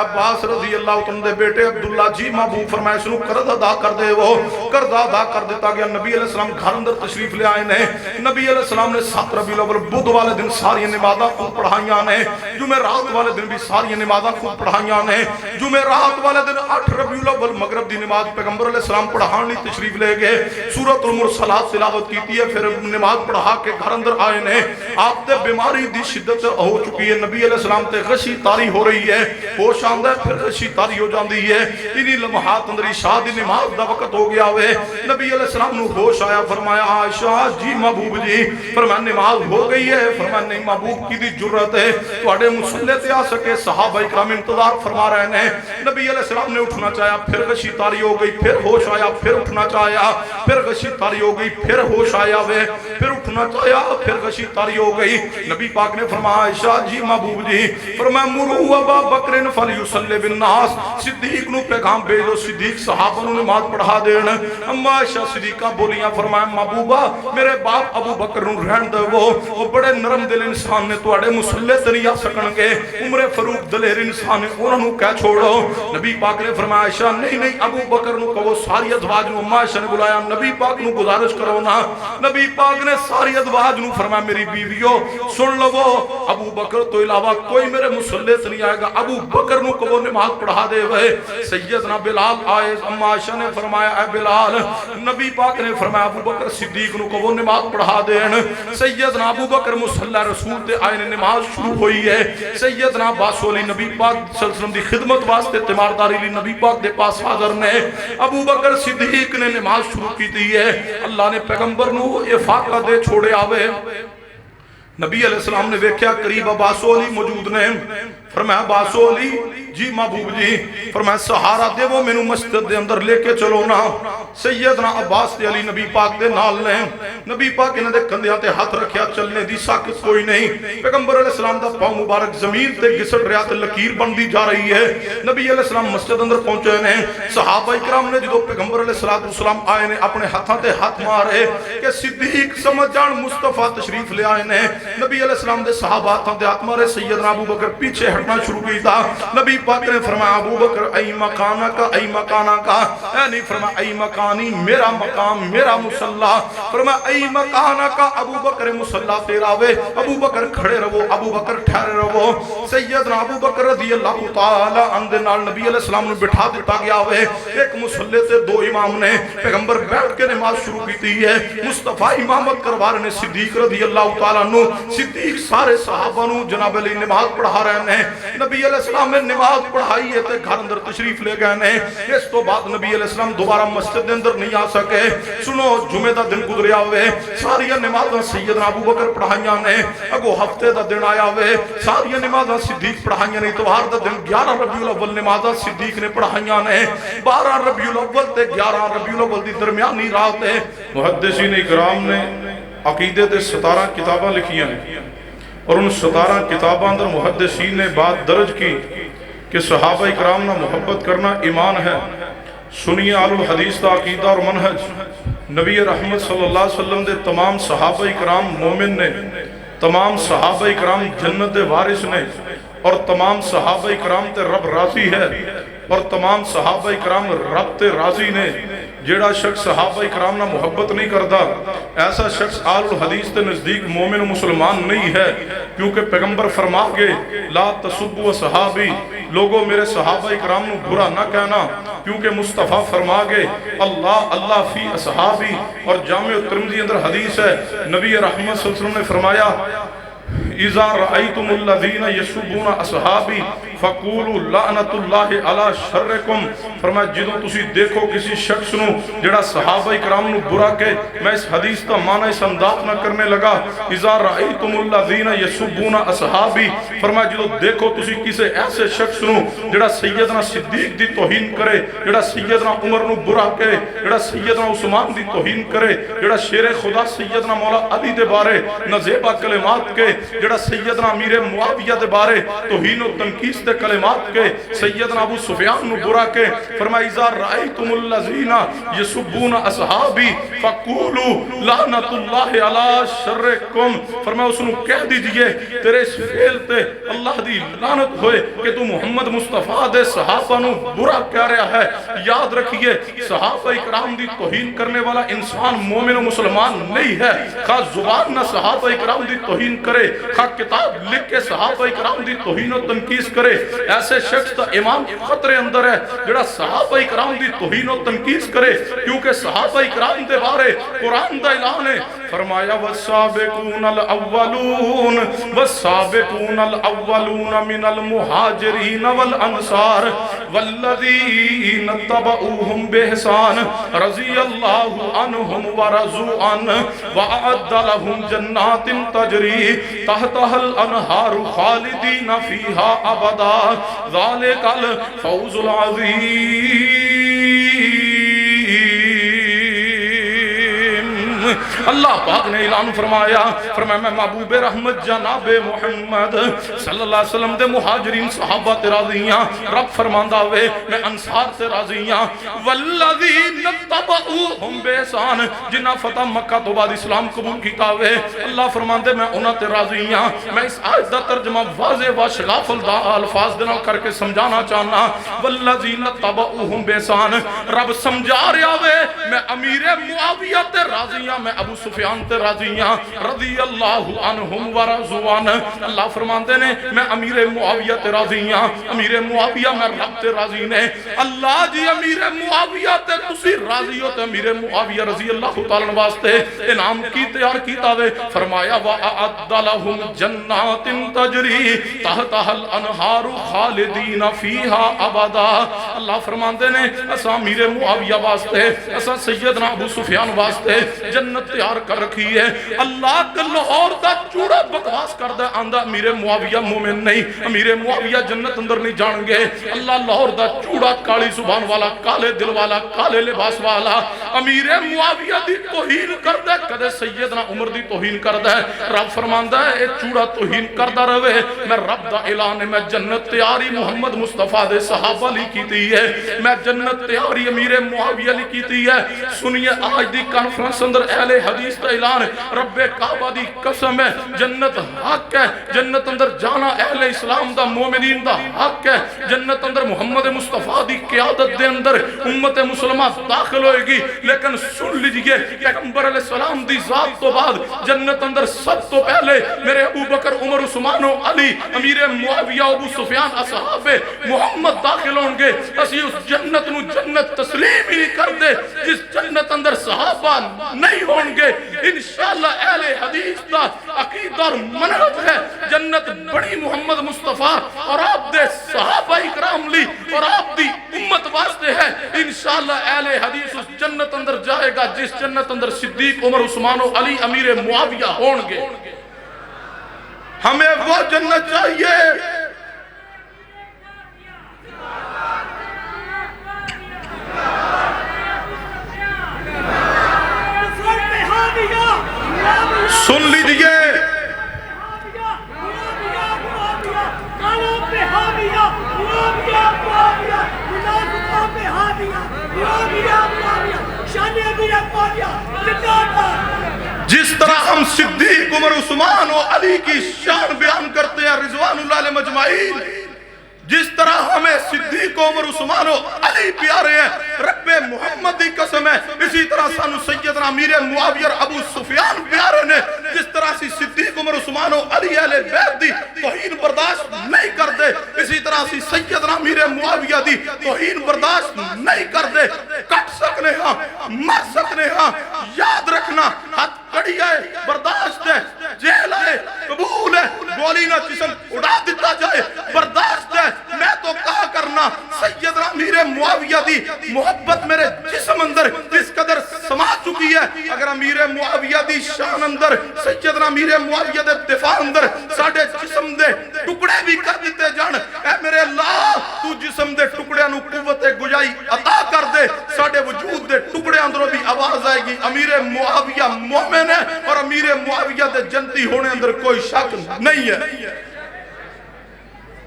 عباس رضی اللہ عنہ دے بیٹے عبداللہ جی محبوب فرمایا اس نو قرض ادا کر دے وہ قرض ادا کر دیتا گیا نبی علیہ السلام گھر اندر تشریف لے آئے نے نبی علیہ السلام نے 7 ربیع الاول بدھ والے دن ساری نمازاں خود پڑھائیاں نے جمعرات والے دن بھی ساری نمازاں خود پڑھائیاں نے جمعرات والے دن 8 ربیع الاول مغرب دی نماز پیغمبر علیہ السلام پڑھانے تشریف لے گئے سورۃ المرسلات تلاوت کیتی ہے پھر نماز پڑھا کے گھر اندر آئے نے آپ تے بیماری دی شدت ہو چکی ہے نبی علیہ السلام تے غشی تاری ہو رہی ہے ہوش آندا ہے پھر غشی تاری ہو جاندی ہے انہی لمحات اندر عشاء دی نماز دا وقت ہو گیا ہوئے نبی علیہ السلام نو ہوش آیا فرمایا عائشہ جی محبوب جی فرمایا نماز ہو گئی ہے فرمایا نہیں محبوب کی دی جرت ہے تواڈے مصلی تے آ سکے صحابہ اکرام انتظار فرما رہے ہیں نبی علیہ السلام نے اٹھنا چاہیا پھر غشی تاری ہو گئی پھر ہوش آیا پھر اٹھنا چاہیا پھر غشی تاری ہو گئی پھر ہوش آیا ہوئے پھر اٹھنا چاہیا پھر غشی تاری ہو گئی نبی پاک نے فرمایا عائشہ جی محبوب جی فرمایا مرو ابا بکر فلیصلی بالناس صدیق نو پیغام بھیجو صدیق صحابہ نو نماز پڑھا دین اما عائشہ صدیقہ بولیاں فرمایا محبوبہ میرے باپ ابو بکر نو رہن دے وہ بڑے نرم دل انسان نے تواڈے مصلی تے نہیں آ سکن گے عمر فاروق دلیر انسان نے انہاں نو کہہ چھوڑو نبی پاک نے فرمایا عائشہ نہیں ابو بکر نو کہو ساری ازواج نو اما عائشہ نے بلایا نبی پاک نو گزارش کرو نا نبی پاک نے ساری ازواج نو فرمایا میری بیویوں سن لو ابو بکر تو علاوہ کوئی میرے مسلط نہیں آئے گا. ابو بکر نو کو نماز پڑھا دے وے. سیدنا بلال آئے. اما عائشہ نے فرمایا اے بلال نبی پاک نے فرمایا ابو بکر صدیق نو کو نماز پڑھا دین. سیدنا ابو بکر مصلی رسول تے آئے نے نماز شروع ہوئی ہے. سیدنا عباس علی نبی پاک صلی اللہ علیہ وسلم دی خدمت واسطے تیمارداری لی نبی پاک دے پاس حاضر نے. ابو بکر صدیق نے نماز شروع کی دی ہے. اللہ نے پیغمبر نو افاقہ دے چھوڑے آوے. نبی علیہ السلام نے دیکھا قریب عباس علی موجود نے. فرمایا عباس علی جی محبوب جی. فرمایا سہارا دے وہ مینوں مسجد دے اندر لے کے چلو نا. سیدنا عباس تے علی نبی پاک دے نال نے. نبی پاک انہاں دے کندھیاں تے ہاتھ رکھیا. چلنے دی ساکت کوئی نہیں. پیغمبر علیہ السلام دا پاؤں مبارک زمین تے گھسٹ رہا تے لکیر بندی جا رہی ہے. نبی علیہ السلام مسجد اندر پہنچے نے. صحابہ کرام نے جدو پیغمبر علیہ السلام آئے نے اپنے ہاتھاں تے ہاتھ مارے کہ صدیق سمجھ جان مصطفیٰ تشریف لے آئے نے. نبی علیہ السلام دے صحابہ ہاتھاں تے ہاتھ مارے. سیدنا ابو بکر پیچھے ہٹنا شروع کی تھا. نبی پاک نے فرمایا ابو بکر ای مکانہ کا ای مکانہ کا. اے نہیں فرمایا ای مکانی میرا مقام میرا مصلی. فرمایا ای مکانہ کا ابو بکر مصلی تیرا وے. ابو بکر کھڑے رہو ابو بکر ٹھہرے رہو. سیدنا ابو بکر رضی اللہ تعالی عنہ دے نال نبی علیہ السلام نے بٹھا دیتا گیا وے. ایک مصلی تے دو امام نے. پیغمبر بیٹھ کے نماز شروع کی تھی ہے. مصطفیٰ امامت کروا رہے نے. صدیق رضی اللہ تعالی عنہ صدیق سارے صحابہ نو جناب علی نماز پڑھا رہے ہیں. نبی علیہ السلام نے نماز پڑھائی ہے تے گھر اندر تشریف لے گئے نے. اس تو بعد نبی علیہ السلام دوبارہ مسجد دے اندر نہیں آ سکے. سنو جمعہ دا دن گزریا ہوئے. ساری نمازاں سیدنا ابو بکر پڑھائیاں نے. اگو ہفتے دا دن آیا ہوئے. ساری نمازاں صدیق پڑھائیاں نے. اتوار دا دن 11 ربیع الاول نمازاں صدیق نے پڑھائیاں نے. 12 ربیع الاول تے 11 ربیع الاول دی درمیانی رات ہے. محدثین اکرام نے عقیدے تے 17 کتاباں لکھیاں ہیں اور ان 17 کتاباں اندر محدثین نے بات درج کی کہ صحابہ اکرام نہ محبت کرنا ایمان ہے. سنیے آل الحدیث دا عقیدہ اور منہج. نبی رحمت صلی اللہ علیہ وسلم دے تمام صحابہ اکرام مومن نے. تمام صحابہ اکرام جنت دے وارث نے. اور تمام صحابہ اکرام تے رب راضی ہے. اور تمام صحابہ اکرام رب تے راضی نے. جیڑا شخص صحابہ اکرام نہ محبت نہیں کرتا ایسا شخص آل الحدیث تے نزدیک مومن و مسلمان نہیں ہے. کیونکہ پیغمبر فرما کے لا تسبوا صحابی لوگوں میرے صحابہ اکرام نو برا نہ کہنا. کیونکہ مصطفیٰ فرما گے اللہ اللہ فی اصحابی. اور جامع ترمذی اندر حدیث ہے نبی رحمت صلی اللہ علیہ وسلم نے فرمایا اذا رأیتم الذین یسبون اصحابی فقولوا لعنت اللہ علی شرکم. فرمایا جدوں تسی دیکھو کسی شخص نو جڑا صحابہ اکرام نو برا کہ میں اس حدیث کا معنی اس انداز نہ کرنے لگا. اذا رأیتم الذین یسبون اصحابی. فرمایا جدوں دیکھو تسی کسی ایسے شخص نو جڑا سیدنا صدیق دی توہین کرے, جڑا سیدنا عمر نو برا کہ, جڑا سیدنا عثمان دی توہین کرے, جڑا شیر خدا سیدنا مولا علی دے بارے نزیبہ کلمات کے, جڑا سیدنا امیر معاویہ دے بارے توہین و تنقیص دے کلمات کے, سیدنا ابو سفیان نو برا کے. فرمایا اذا رأیتم الذین یسبون اصحابی فقولوا لعنت اللہ علی شرکم. فرمایا اس نو کہہ دیجئے تیرے اس فعل تے اللہ دی لعنت ہوئے کہ تو محمد مصطفیٰ دے صحابہ نو برا کہہ رہا ہے. یاد رکھیے صحابہ اکرام دی توہین کرنے والا انسان مومن و مسلمان نہیں ہے. خواہ زبان نہ صحابہ اکرام دی توہین کرے, خواہ کتاب لکھ کے صحابہ اکرام دی توہین و تنقیص کرے, ایسے شخص تا ایمان خطرے اندر ہے جڑا صحابہ اکرام دی توہین و تنقیص کرے. کیونکہ صحابہ اکرام دے بارے قرآن دا اعلان ہے. فرمایا والسابقون الاولون والسابقون الاولون من المہاجرین والانصار والذین اتبعوہم بإحسان رضی اللہ عنہم ورضوا عنہ وأعد لهم جنات تجری تحتها الانہار خالدین فیہا ابدا ذالک الفوز العظیم. اللہ پاک نے اعلان فرمایا میں محبوب رحمت جناب محمد صلی اللہ علیہ وسلم دے مہاجرین صحابہ تے راضیاں. رب فرماندا وے میں انصار تے راضیاں. والذین تبعوہم بإحسان جنہاں فتح مکہ تو بعد اسلام قبول کیتا وے اللہ فرماندے میں انہاں تے راضیاں. میں اس آیت دا ترجمہ واضح و شگاف الفاظ دے نال کر کے سمجھانا چاہنا. والذین تبعوہم بإحسان رب سمجھا رہا وے میں امیر معاویہ تے راضیاں, میں ابو سفیان تے راضیاں رضی اللہ عنہم ورضوان اللہ فرماندے نے میں امیر معاویہ تے راضیاں امیر معاویہ میں رب تے راضی نے اللہ جی امیر معاویہ تے تسی راضی ہو تے امیر معاویہ رضی اللہ تعالیٰ واسطے انعام کی تیار کیتا وے فرمایا وَأَعَدَّ لَهُمْ جَنَّاتٍ تَجْرِي تَحْتَهَا الْأَنْهَارُ خَالِدِينَ فِيهَا أَبَدًا اللہ فرماندے نے اسا امیر معاویہ واسطے اسا سیدنا ابو سفیان واسطے جنت تیار کر رکھی ہے اللہ کا لاہور دا چوڑا بکواس کردہ آندہ امیر معاویہ مومن نہیں امیر معاویہ جنت اندر نہیں جان گے اللہ لاہور دا چوڑا کالی زبان والا کالے دل والا کالے لباس والا امیر معاویہ دی توہین کردہ کدے سیدنا عمر دی توہین کردہ رب فرماندہ ہے اے چوڑا توہین کردہ رہے میں رب دا اعلان میں جنت تیاری محمد مصطفیٰ دے صحابہ لی کیتی ہے میں جنت تیاری امیر معاویہ لی کیتی ہے سنیے آج دی کانفرنس اندر اہل حدیث دا اعلان رب کعبہ دی قسم ہے جنت حق ہے جنت اندر جانا اہل اسلام دا مومنین دا حق ہے جنت اندر محمد مصطفیٰ دی قیادت دے اندر امت مسلمہ داخل ہوئے گی لیکن سن لیجئے پیغمبر علیہ السلام دی ذات تو بعد جنت اندر سب تو پہلے میرے ابو بکر عمر عثمان و علی امیر معاویہ ابو سفیان اصحاب محمد داخل ہوں گے اسی اس جنت نو جنت تسلیم ہی نہیں کر دے جس جنت اندر صحابہ نہیں ہوں گے انشاءاللہ اہل حدیث دا عقیدہ اور منہج ہے جنت بڑی محمد مصطفیٰ اور آپ دے صحابہ اکرام لی اور آپ دی امت واسطے ہے انشاءاللہ اہل حدیث اس جنت اندر جائے گا جس جنت اندر صدیق عمر عثمان و علی امیر معاویہ ہوں گے ہمیں وہ جنت چاہیے سن لیجئے جس طرح ہم صدیق عمر عثمان و علی کی شان بیان کرتے ہیں رضوان اللہ علیہ مجمعین جس طرح ہمیں صدیق عمر عثمان و علی پیارے ہیں رب محمد دی قسم ہے اسی طرح سانو سیدنا امیر معاویہ اور ابو سفیان پیارے نے جس طرح سی صدیق عمر عثمان و علی اہل بیت دی توہین برداشت نہیں کر دے اسی طرح سی سیدنا امیر معاویہ دی توہین برداشت نہیں کر دے کٹ سکنے ہاں مر سکنے ہاں یاد رکھنا ہاتھ کڑی ہے برداشت ہے جیل ہے قبول ہے گولی نہ جسم اڑا دیتا جائے برداشت ہے میں تو کہا کرنا سیدنا امیر معاویہ دی محبت میرے جسم اندر جس قدر سما چکی ہے اگر امیر معاویہ دی شان اندر سیدنا امیر معاویہ دے دفاع اندر ساڑھے جسم دے ٹکڑے بھی کر دیتے جان اے میرے اللہ تو جسم دے ٹکڑے انو قوت گجائی عطا کر دے ساڑھے وجود دے ٹکڑے اندروں بھی آواز آئے گی امیر معاویہ مومن ہے اور امیر معاویہ دے جنتی ہونے اندر کوئی شک نہیں ہے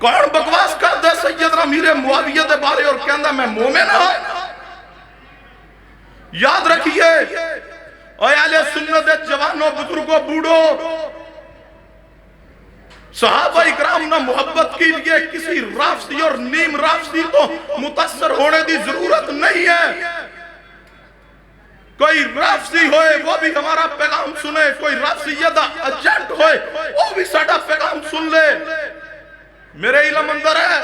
کون بکواس کر دے سیدنا امیر معاویہ دے بارے اور کہندہ میں مومن ہوں یاد رکھیے اے اہل سنت جوانوں بزرگوں بوڑھو صحابہ اکرام نہ محبت کے لیے کسی رافضی اور نیم رافضی کو متاثر ہونے دی ضرورت نہیں ہے کوئی رافضی ہوئے وہ بھی ہمارا پیغام سنے کوئی رافضیدہ ایجنٹ ہوئے وہ بھی ساڑھا پیغام سن لے میرے علم اندر ہے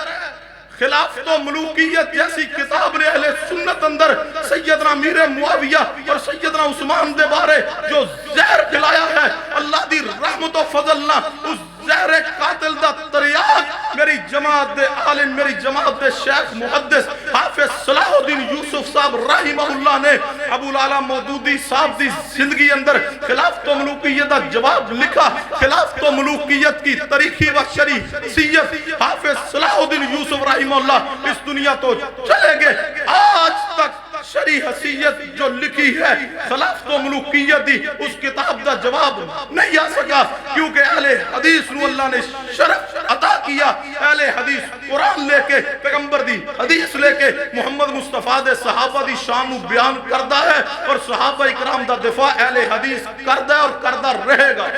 خلافت و ملوکیت جیسی کتاب نے اہل سنت اندر سیدنا امیر معاویہ اور سیدنا عثمان دے بارے جو زہر کھلایا ہے اللہ دی رحمت و فضلنا اس زہر قاتل دا تریاق میری جماعت دے عالم میری جماعت دے شیخ محدث حافظ صلاح الدین یوسف صاحب رحمہ اللہ نے ابو العلا مودودی صاحب دی زندگی اندر خلافت و ملوکیت دا جواب لکھا خلافت و ملوکیت کی تاریخی و شریعت حافظ صلاح الدین یوسف رحمہ اللہ اس دنیا تو چلے گئے آج تک شرعی حیثیت جو لکھی ہے خلافت و ملوکیت دی اس کتاب دا جواب نہیں آ سکا کیونکہ اہل حدیث نو اللہ نے شرف عطا کیا اہل حدیث قرآن لے کے پیغمبر دی حدیث لے کے محمد مصطفیٰ دے صحابہ دی شان بیان کردہ ہے اور صحابہ اکرام دا دفاع اہل حدیث کردہ ہے اور کردہ رہے گا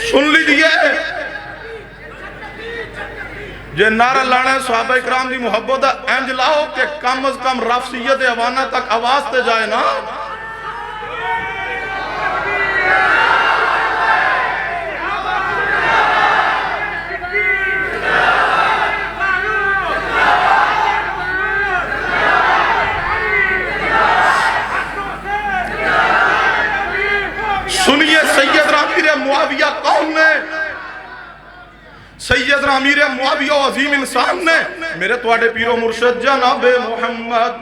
سن لیجئے جے نعرہ لانا ہے صحابہ اکرام دی محبت انج لاؤ کہ کم از کم رفضیت حوانہ تک آواز تے جائے نا. سنیے سیدنا امیر معاویہ کون نے؟ سیدنا امیر معاویہ عظیم انسان نے. میرے تواڈے پیرو مرشد جناب محمد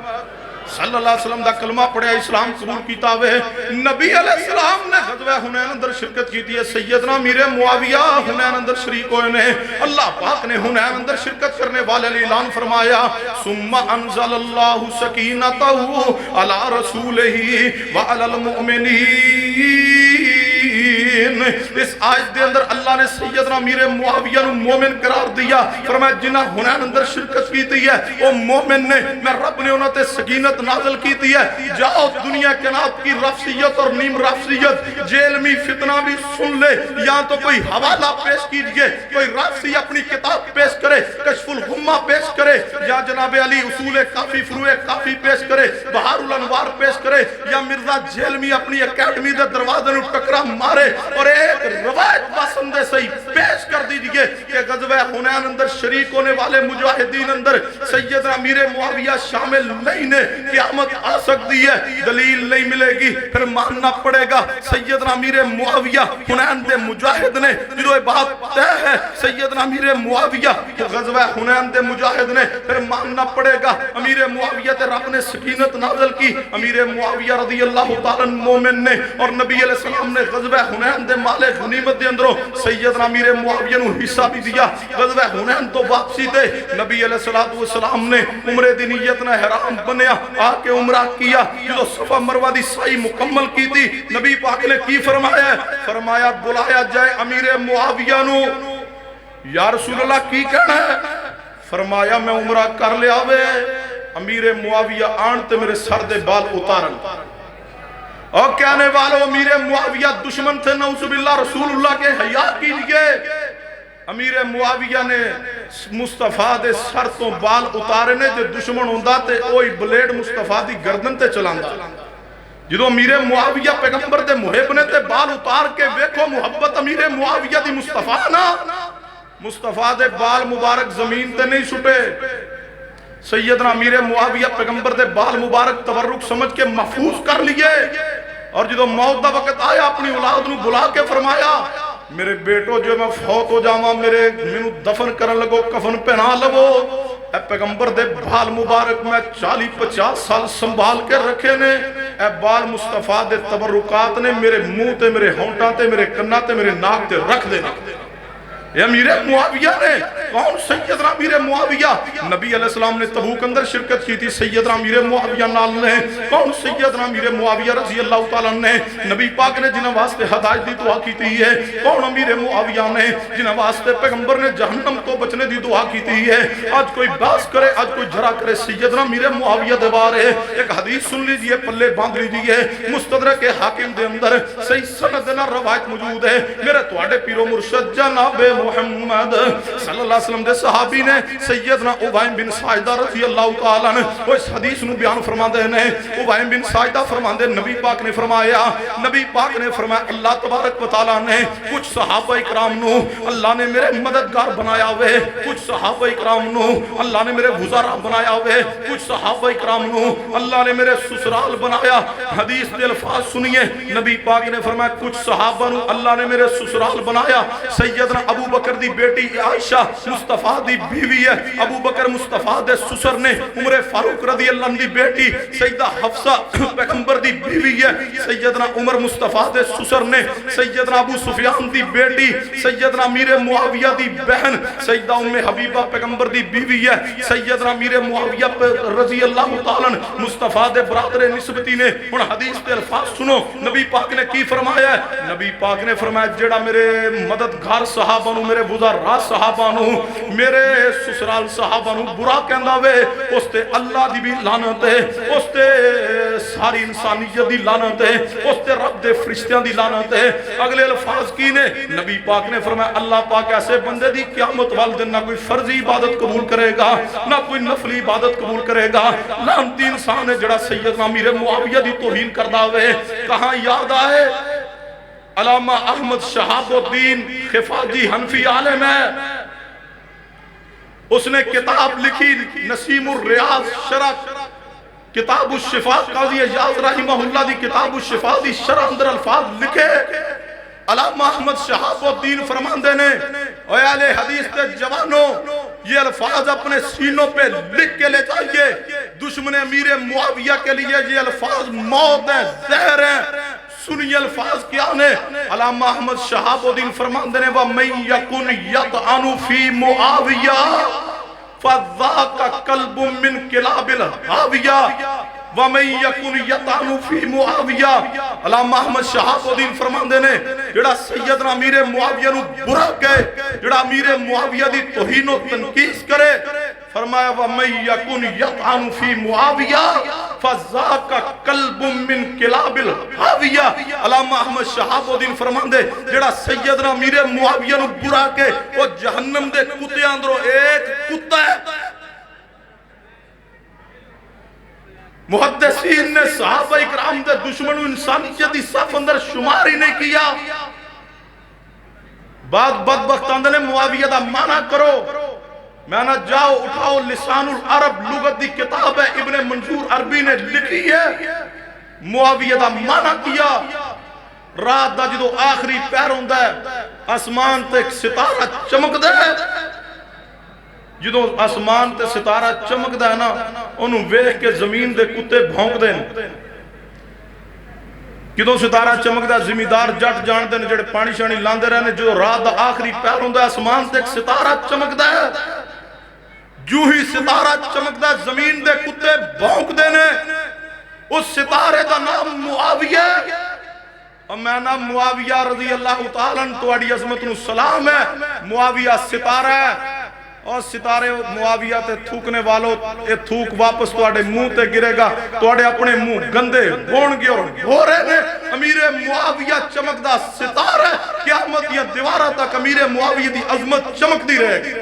صلی اللہ علیہ وسلم دا کلمہ پڑھیا اسلام قبول کیتا ہوئے. نبی علیہ السلام نے غزوہ حنین اندر شرکت کی ہے. سیدنا امیر معاویہ حنین اندر شریک ہوئے نے. اللہ پاک نے حنین اندر شرکت کرنے والے نے اعلان فرمایا ثم انزل اللہ سکینتہ علی رسولہ وعلی المؤمنین. اس آیت دے اندر اللہ نے سیدنا امیر معاویہ نو مومن قرار دیا. فرمایا جنہ حنین اندر شرکت کی ہے وہ مومن نے. میں رب نے انہوں تے سکینت نازل کی ہے. جاؤ دنیا کے ناب کی رفضیت اور نیم رفضیت جیل میں فتنہ بھی سن لے. یا تو کوئی حوالہ پیش کیجئے, کوئی رفضی اپنی کتاب پیش کرے, کشف الغمہ پیش کرے, یا جناب علی اصول کافی فروع کافی پیش کرے, بہار الانوار پیش کرے, یا مرزا جیل میں اپنی اکیڈمی دے دروازے نو ٹکرا مارے اور ایک روایت پسندے صحیح پیش کر دیجئے کہ غزوہ حنین اندر شریک ہونے والے مجاہدین اندر سیدنا امیر معاویہ شامل نہیں نے. قیامت آ سکتی ہے, دلیل نہیں ملے گی, پھر ماننا پڑے گا سیدنا امیر معاویہ حنین دے مجاہد نے. جو بات طے ہے سیدنا امیر معاویہ غزوہ حنین دے مجاہد نے, پھر ماننا پڑے گا امیر معاویہ تے رب نے سکینت نازل کی. امیر معاویہ رضی اللہ تعالیٰ مومن نے, اور نبی علیہ السلام نے غزوہ حنین دے مال غنیمت دے اندروں سیدنا امیر معاویہ نو حصہ بھی دیا. غزوہ حنین تو واپسی تے نبی علیہ السلام نے عمرے دی نیت نہ حرام بنیا, آ کے عمرہ کیا. جو صفا مروہ دی سعی مکمل کی تھی, نبی پاک نے کی فرمایا ہے؟ فرمایا بلایا جائے امیر معاویہ نو. یا رسول اللہ کی کہنا ہے؟ فرمایا میں عمرہ کر لیا وے. امیر معاویہ آن تے میرے سر دے بال اتارن. اور کہنے والوں امیر معاویہ دشمن تھے نعوذ باللہ رسول اللہ کے حیا کیجئے. امیر معاویہ نے مصطفیٰ دے سر تو بال اتارے نے, جو دشمن ہوندہ تے اوہی بلیڈ مصطفیٰ دی گردن تے چلاندہ. جدو امیر معاویہ پیغمبر دے محب نے تے بال اتار کے ویکھو محبت امیر معاویہ دی مصطفیٰ نا. مصطفیٰ دے بال مبارک زمین تے نہیں سٹے. سیدنا امیر معاویہ پیغمبر دے بال مبارک تبرک سمجھ کے محفوظ کر لیے. اور جدو موت دا وقت آیا اپنی اولاد نو بلا کے فرمایا میرے بیٹو جو میں فوت ہو جاواں میرے منو دفن کرن لگو, کفن پہنا لگو. اے پیغمبر دے بال مبارک میں 40-50 سال سنبھال کے رکھے نے. اے بال مصطفیٰ دے تبرکات نے میرے منہ تے, میرے ہونٹاں تے, میرے کناں تے, میرے ناک تے رکھ دینا. یہ امیر معاویہ نے. کون؟ سیدنا امیر معاویہ. نبی علیہ السلام نے تبوک اندر شرکت کی تھی, سیدنا امیر معاویہ نال نے. کون؟ سیدنا امیر معاویہ رضی اللہ تعالیٰ نے. نبی پاک نے جنہ واسطے ہدایت دی دعا کی تھی ہے. کون؟ امیر معاویہ نے. جنہ واسطے پیغمبر نے جہنم تو بچنے دی دعا کی تھی ہے. آج کوئی باس کرے, آج کوئی جھرا کرے, سیدنا امیر معاویہ دے بارے ایک حدیث سن لیجئے, پلے باندھ لیجئے. مستدرک حاکم دے اندر صحیح سند نہ روایت موجود ہے. میرے تواڈے پیرو مرشد جناب محمد صلی اللہ علیہ وسلم دے صحابی نے سیدنا عبیم بن ساعدہ رضی اللہ تعالیٰ نے وہ اس حدیث نو بیان فرما دے نے. عبیم بن ساعدہ فرما دے نبی پاک نے فرمایا, نبی پاک نے فرمایا اللہ تبارک و تعالیٰ نے کچھ صحابہ اکرام نو اللہ نے میرے مددگار بنایا ہوئے, کچھ صحابہ اکرام نو اللہ نے میرے وزراء بنایا ہوئے, کچھ صحابہ اکرام نو اللہ نے میرے سسرال بنایا. حدیث دے الفاظ سنیے, نبی پاک نے فرمایا کچھ صحابہ نو اللہ نے میرے سسرال بنایا. سیدنا ابو بکر دی بیٹی عائشہ مصطفیٰ دی بیوی ہے. ابو بکر مصطفیٰ دے سسر نے. عمر فاروق رضی اللہ عنہ دی بیٹی سیدہ حفصہ پیغمبر دی بیوی ہے. سیدنا عمر مصطفیٰ دے سسر نے. سیدنا ابو سفیان دی بیٹی سیدنا امیر معاویہ دی بہن سیدہ ام حبیبہ پیغمبر دی بیوی ہے. سیدنا امیر معاویہ رضی اللہ تعالیٰ مصطفیٰ دے برادر نسبتی نے. ان حدیث دے الفاظ سنو, نبی پاک نے کی فرمایا ہے؟ نبی پاک نے فرمایا جڑا میرے مددگار صحابہ نو, میرے وزراء صحابہ نو میرے سسرال صحابہ نو برا کہندا وے اس تے اللہ دی بھی لعنت ہے، اس تے ساری انسانیت دی لعنت ہے، اس تے رب دے فرشتیاں دی لعنت ہے۔ اگلے الفاظ کی نے نبی پاک نے فرمایا اللہ پاک ایسے بندے دی قیامت والے دن نہ کوئی فرضی عبادت قبول کرے گا نہ کوئی نفلی عبادت قبول کرے گا۔ لعنتی انسان ہے جڑا سیدنا امیر معاویہ دی توہین کردا ہوئے۔ کہاں یاد آئے علامہ احمد شہاب الدین خفاجی حنفی عالم ہے، اس نے کتاب لکھی نسیم الریاض شرح کتاب الشفاء، قاضی اعجاز رحمہ اللہ دی کتاب الشفاء دی شرح اندر الفاظ لکھے۔ علامہ احمد شہاب الدین فرماندے نے اے اہل حدیث تے جوانوں یہ الفاظ اپنے سینوں پہ لکھ کے لے جائیے، دشمن امیر معاویہ کے لیے یہ الفاظ موت ہیں، زہر ہیں۔ سنیے الفاظ کیا نے؟ علامہ احمد شہاب الدین فرماندے نے وَمَن يَكُنْ يَطْعَنُ فِي مُعَاوِيَةَ فَذَاكَ قَلْبٌ مِّن كِلَابِ الْحَاوِيَةِ وَمَن يَكُنْ يَطْعَنُ فِي مُعَاوِيَةَ۔ علامہ احمد شہاب الدین فرماندے نے جڑا سیدنا امیر معاویہ نو برا کہے، جڑا امیر معاویہ دی توہین و تنقیص کرے، فرمایا وَمَن يَكُنْ يَطْعَنُ فِي مُعَاوِيَةَ فَذَاكَ قَلْبٌ مِّن كِلَابِ الْحَاوِيَةِ۔ علامہ احمد شہاب الدین فرماندے جڑا سیدنا امیر معاویہ نو برا کہے وہ جہنم دے کتے اندروں ایک کتا ہے۔ محدثین نے صحابہ اکرام دے دشمن انسانیت دی صف اندر شمار ہی نہیں کیا۔ بعد بدبختاں نے معاویہ دا معنی کرو، میں نہ جاؤ اٹھاؤ لسان العرب لغت دی کتاب ہے ابن منظور عربی نے لکھی ہے، معاویہ دا معنی کیا رات دا جدو آخری پہر ہوندا ہے آسمان تے ایک ستارہ چمک دے، جدو آسمان تے ستارہ چمک دا ہے نا انہوں ویکھ کے زمین دے کتے بھونک دیں، جدو ستارہ چمک دا زمیندار جٹ جان دے جڑے پانی شانی لاندے رہنے، جو رات دا آخری پہر ہوندا ہے آسمان تے ایک ستارہ چمک دا ہے، جو ہی ستارہ چمک دا زمین دے کتے بھونک دینے، اس ستارے دا نام معاویہ، اور میں نام معاویہ رضی اللہ تعالیٰ توڑی عظمت نو سلام ہے، معاویہ ستارہ ہے، اور ستارے معاویہ تے تھوکنے والوں اے تھوک واپس توڑے منہ تے گرے گا، توڑے اپنے منہ گندے بون گے اور بھورے نے۔ امیر معاویہ چمک دا ستارہ ہے، قیامت یا دیوارہ تک امیر معاویہ دی عظمت چمک دی رہے گی۔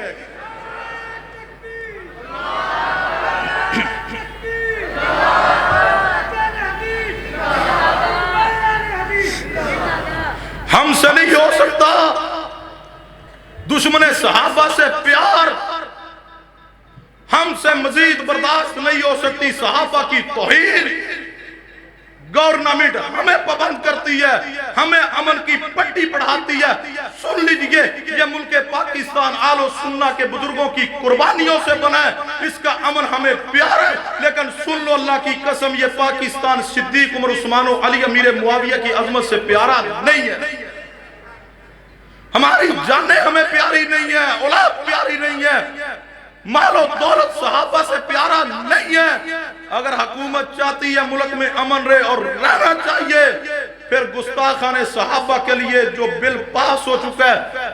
ہم سے نہیں ہو سکتا دشمن صحابہ سے پیار، ہم سے مزید برداشت نہیں ہو سکتی صحابہ کی توہین۔ گورنمنٹ ہمیں پابند کرتی ہے، ہمیں امن کی پٹی پڑھاتی ہے۔ سن لیجئے یہ ملک پاکستان آل و سنہ کے بزرگوں کی قربانیوں سے بنا ہے، اس کا امن ہمیں پیار ہے، لیکن سن لو اللہ کی قسم یہ پاکستان صدیق عمر عثمان و علی امیر معاویہ کی عظمت سے پیارا نہیں ہے۔ ہماری جانیں ہمیں پیاری نہیں ہے، اولاد پیاری نہیں ہے، مال و دولت صحابہ سے پیارا نہیں ہے۔ اگر حکومت چاہتی ہے ملک میں امن رہے اور رہنا چاہیے، پھر گستاخان صحابہ کے لیے جو بل پاس ہو چکا ہے،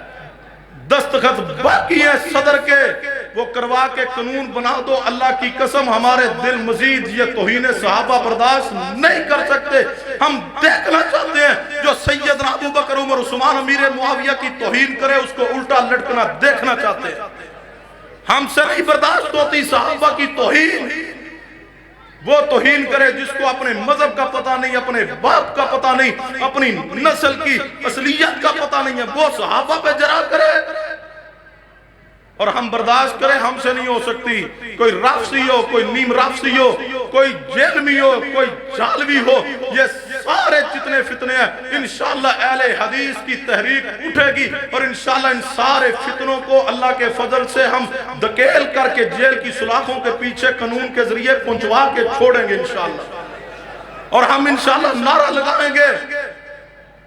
دستخط باقی ہیں صدر کے، وہ کروا کے قانون بنا دو۔ اللہ کی قسم ہمارے دل مزید یہ توہین صحابہ برداشت نہیں کر سکتے۔ ہم دیکھنا چاہتے ہیں جو سیدنا ابو بکر عمر عثمان امیر معاویہ کی توہین کرے اس کو الٹا لٹکنا دیکھنا چاہتے ہیں۔ ہم سے نہیں برداشت ہوتی صحابہ کی توہین، وہ توہین کرے جس کو اپنے مذہب کا پتہ نہیں، اپنے باپ کا پتہ نہیں، اپنی نسل کی اصلیت کا پتہ نہیں ہے، وہ صحابہ پہ جرا کرے اور ہم برداشت کریں۔ ہم سے نہیں ہو سکتی، کوئی رافضی ہو، کوئی نیم رافضی ہو، کوئی جیلمی ہو، کوئی جالوی ہو، یہ سارے جتنے فتنے ہیں انشاءاللہ اہل حدیث کی تحریک اٹھے گی اور انشاءاللہ ان سارے فتنوں کو اللہ کے فضل سے ہم دکیل کر کے جیل کی سلاخوں کے پیچھے قانون کے ذریعے پہنچوا کے چھوڑیں گے انشاءاللہ، اور ہم انشاءاللہ نعرہ لگائیں گے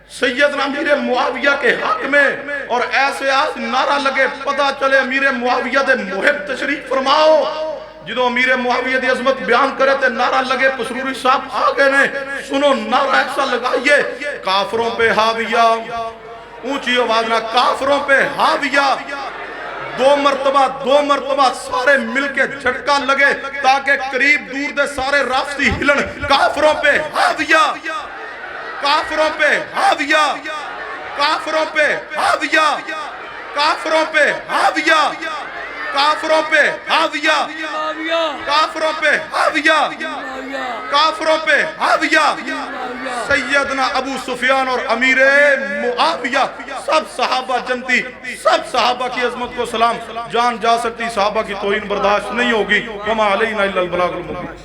سیدنا امیر معاویہ کے حق میں، اور ایسے آج نعرہ لگے پتہ چلے امیر معاویہ دے محب تشریف فرماؤ۔ جدو امیر معاویہ دی عظمت بیان کرے تے نعرہ لگے پسروری صاحب آگے نے، سنو نعرہ ایسا لگائیے، کافروں پہ حاویہ، اونچی آواز نہ، کافروں پہ حاویہ، دو مرتبہ سارے مل کے جھٹکا لگے تاکہ قریب دور دے سارے رافضی ہلن، کافروں پہ حاویہ، کافروں پہ حاویہ، کافروں پہ حاویہ، کافروں پہ حاویہ، کافروں پہ حاویہ، کافروں پہ حاویہ، کافروں پہ حاویہ۔ سیدنا ابو سفیان اور امیر معاویہ سب صحابہ جنتی، سب صحابہ کی عظمت کو سلام، جان جا سکتی، صحابہ کی توہین برداشت نہیں ہوگی۔ وما علینا الا البلاغ المبین۔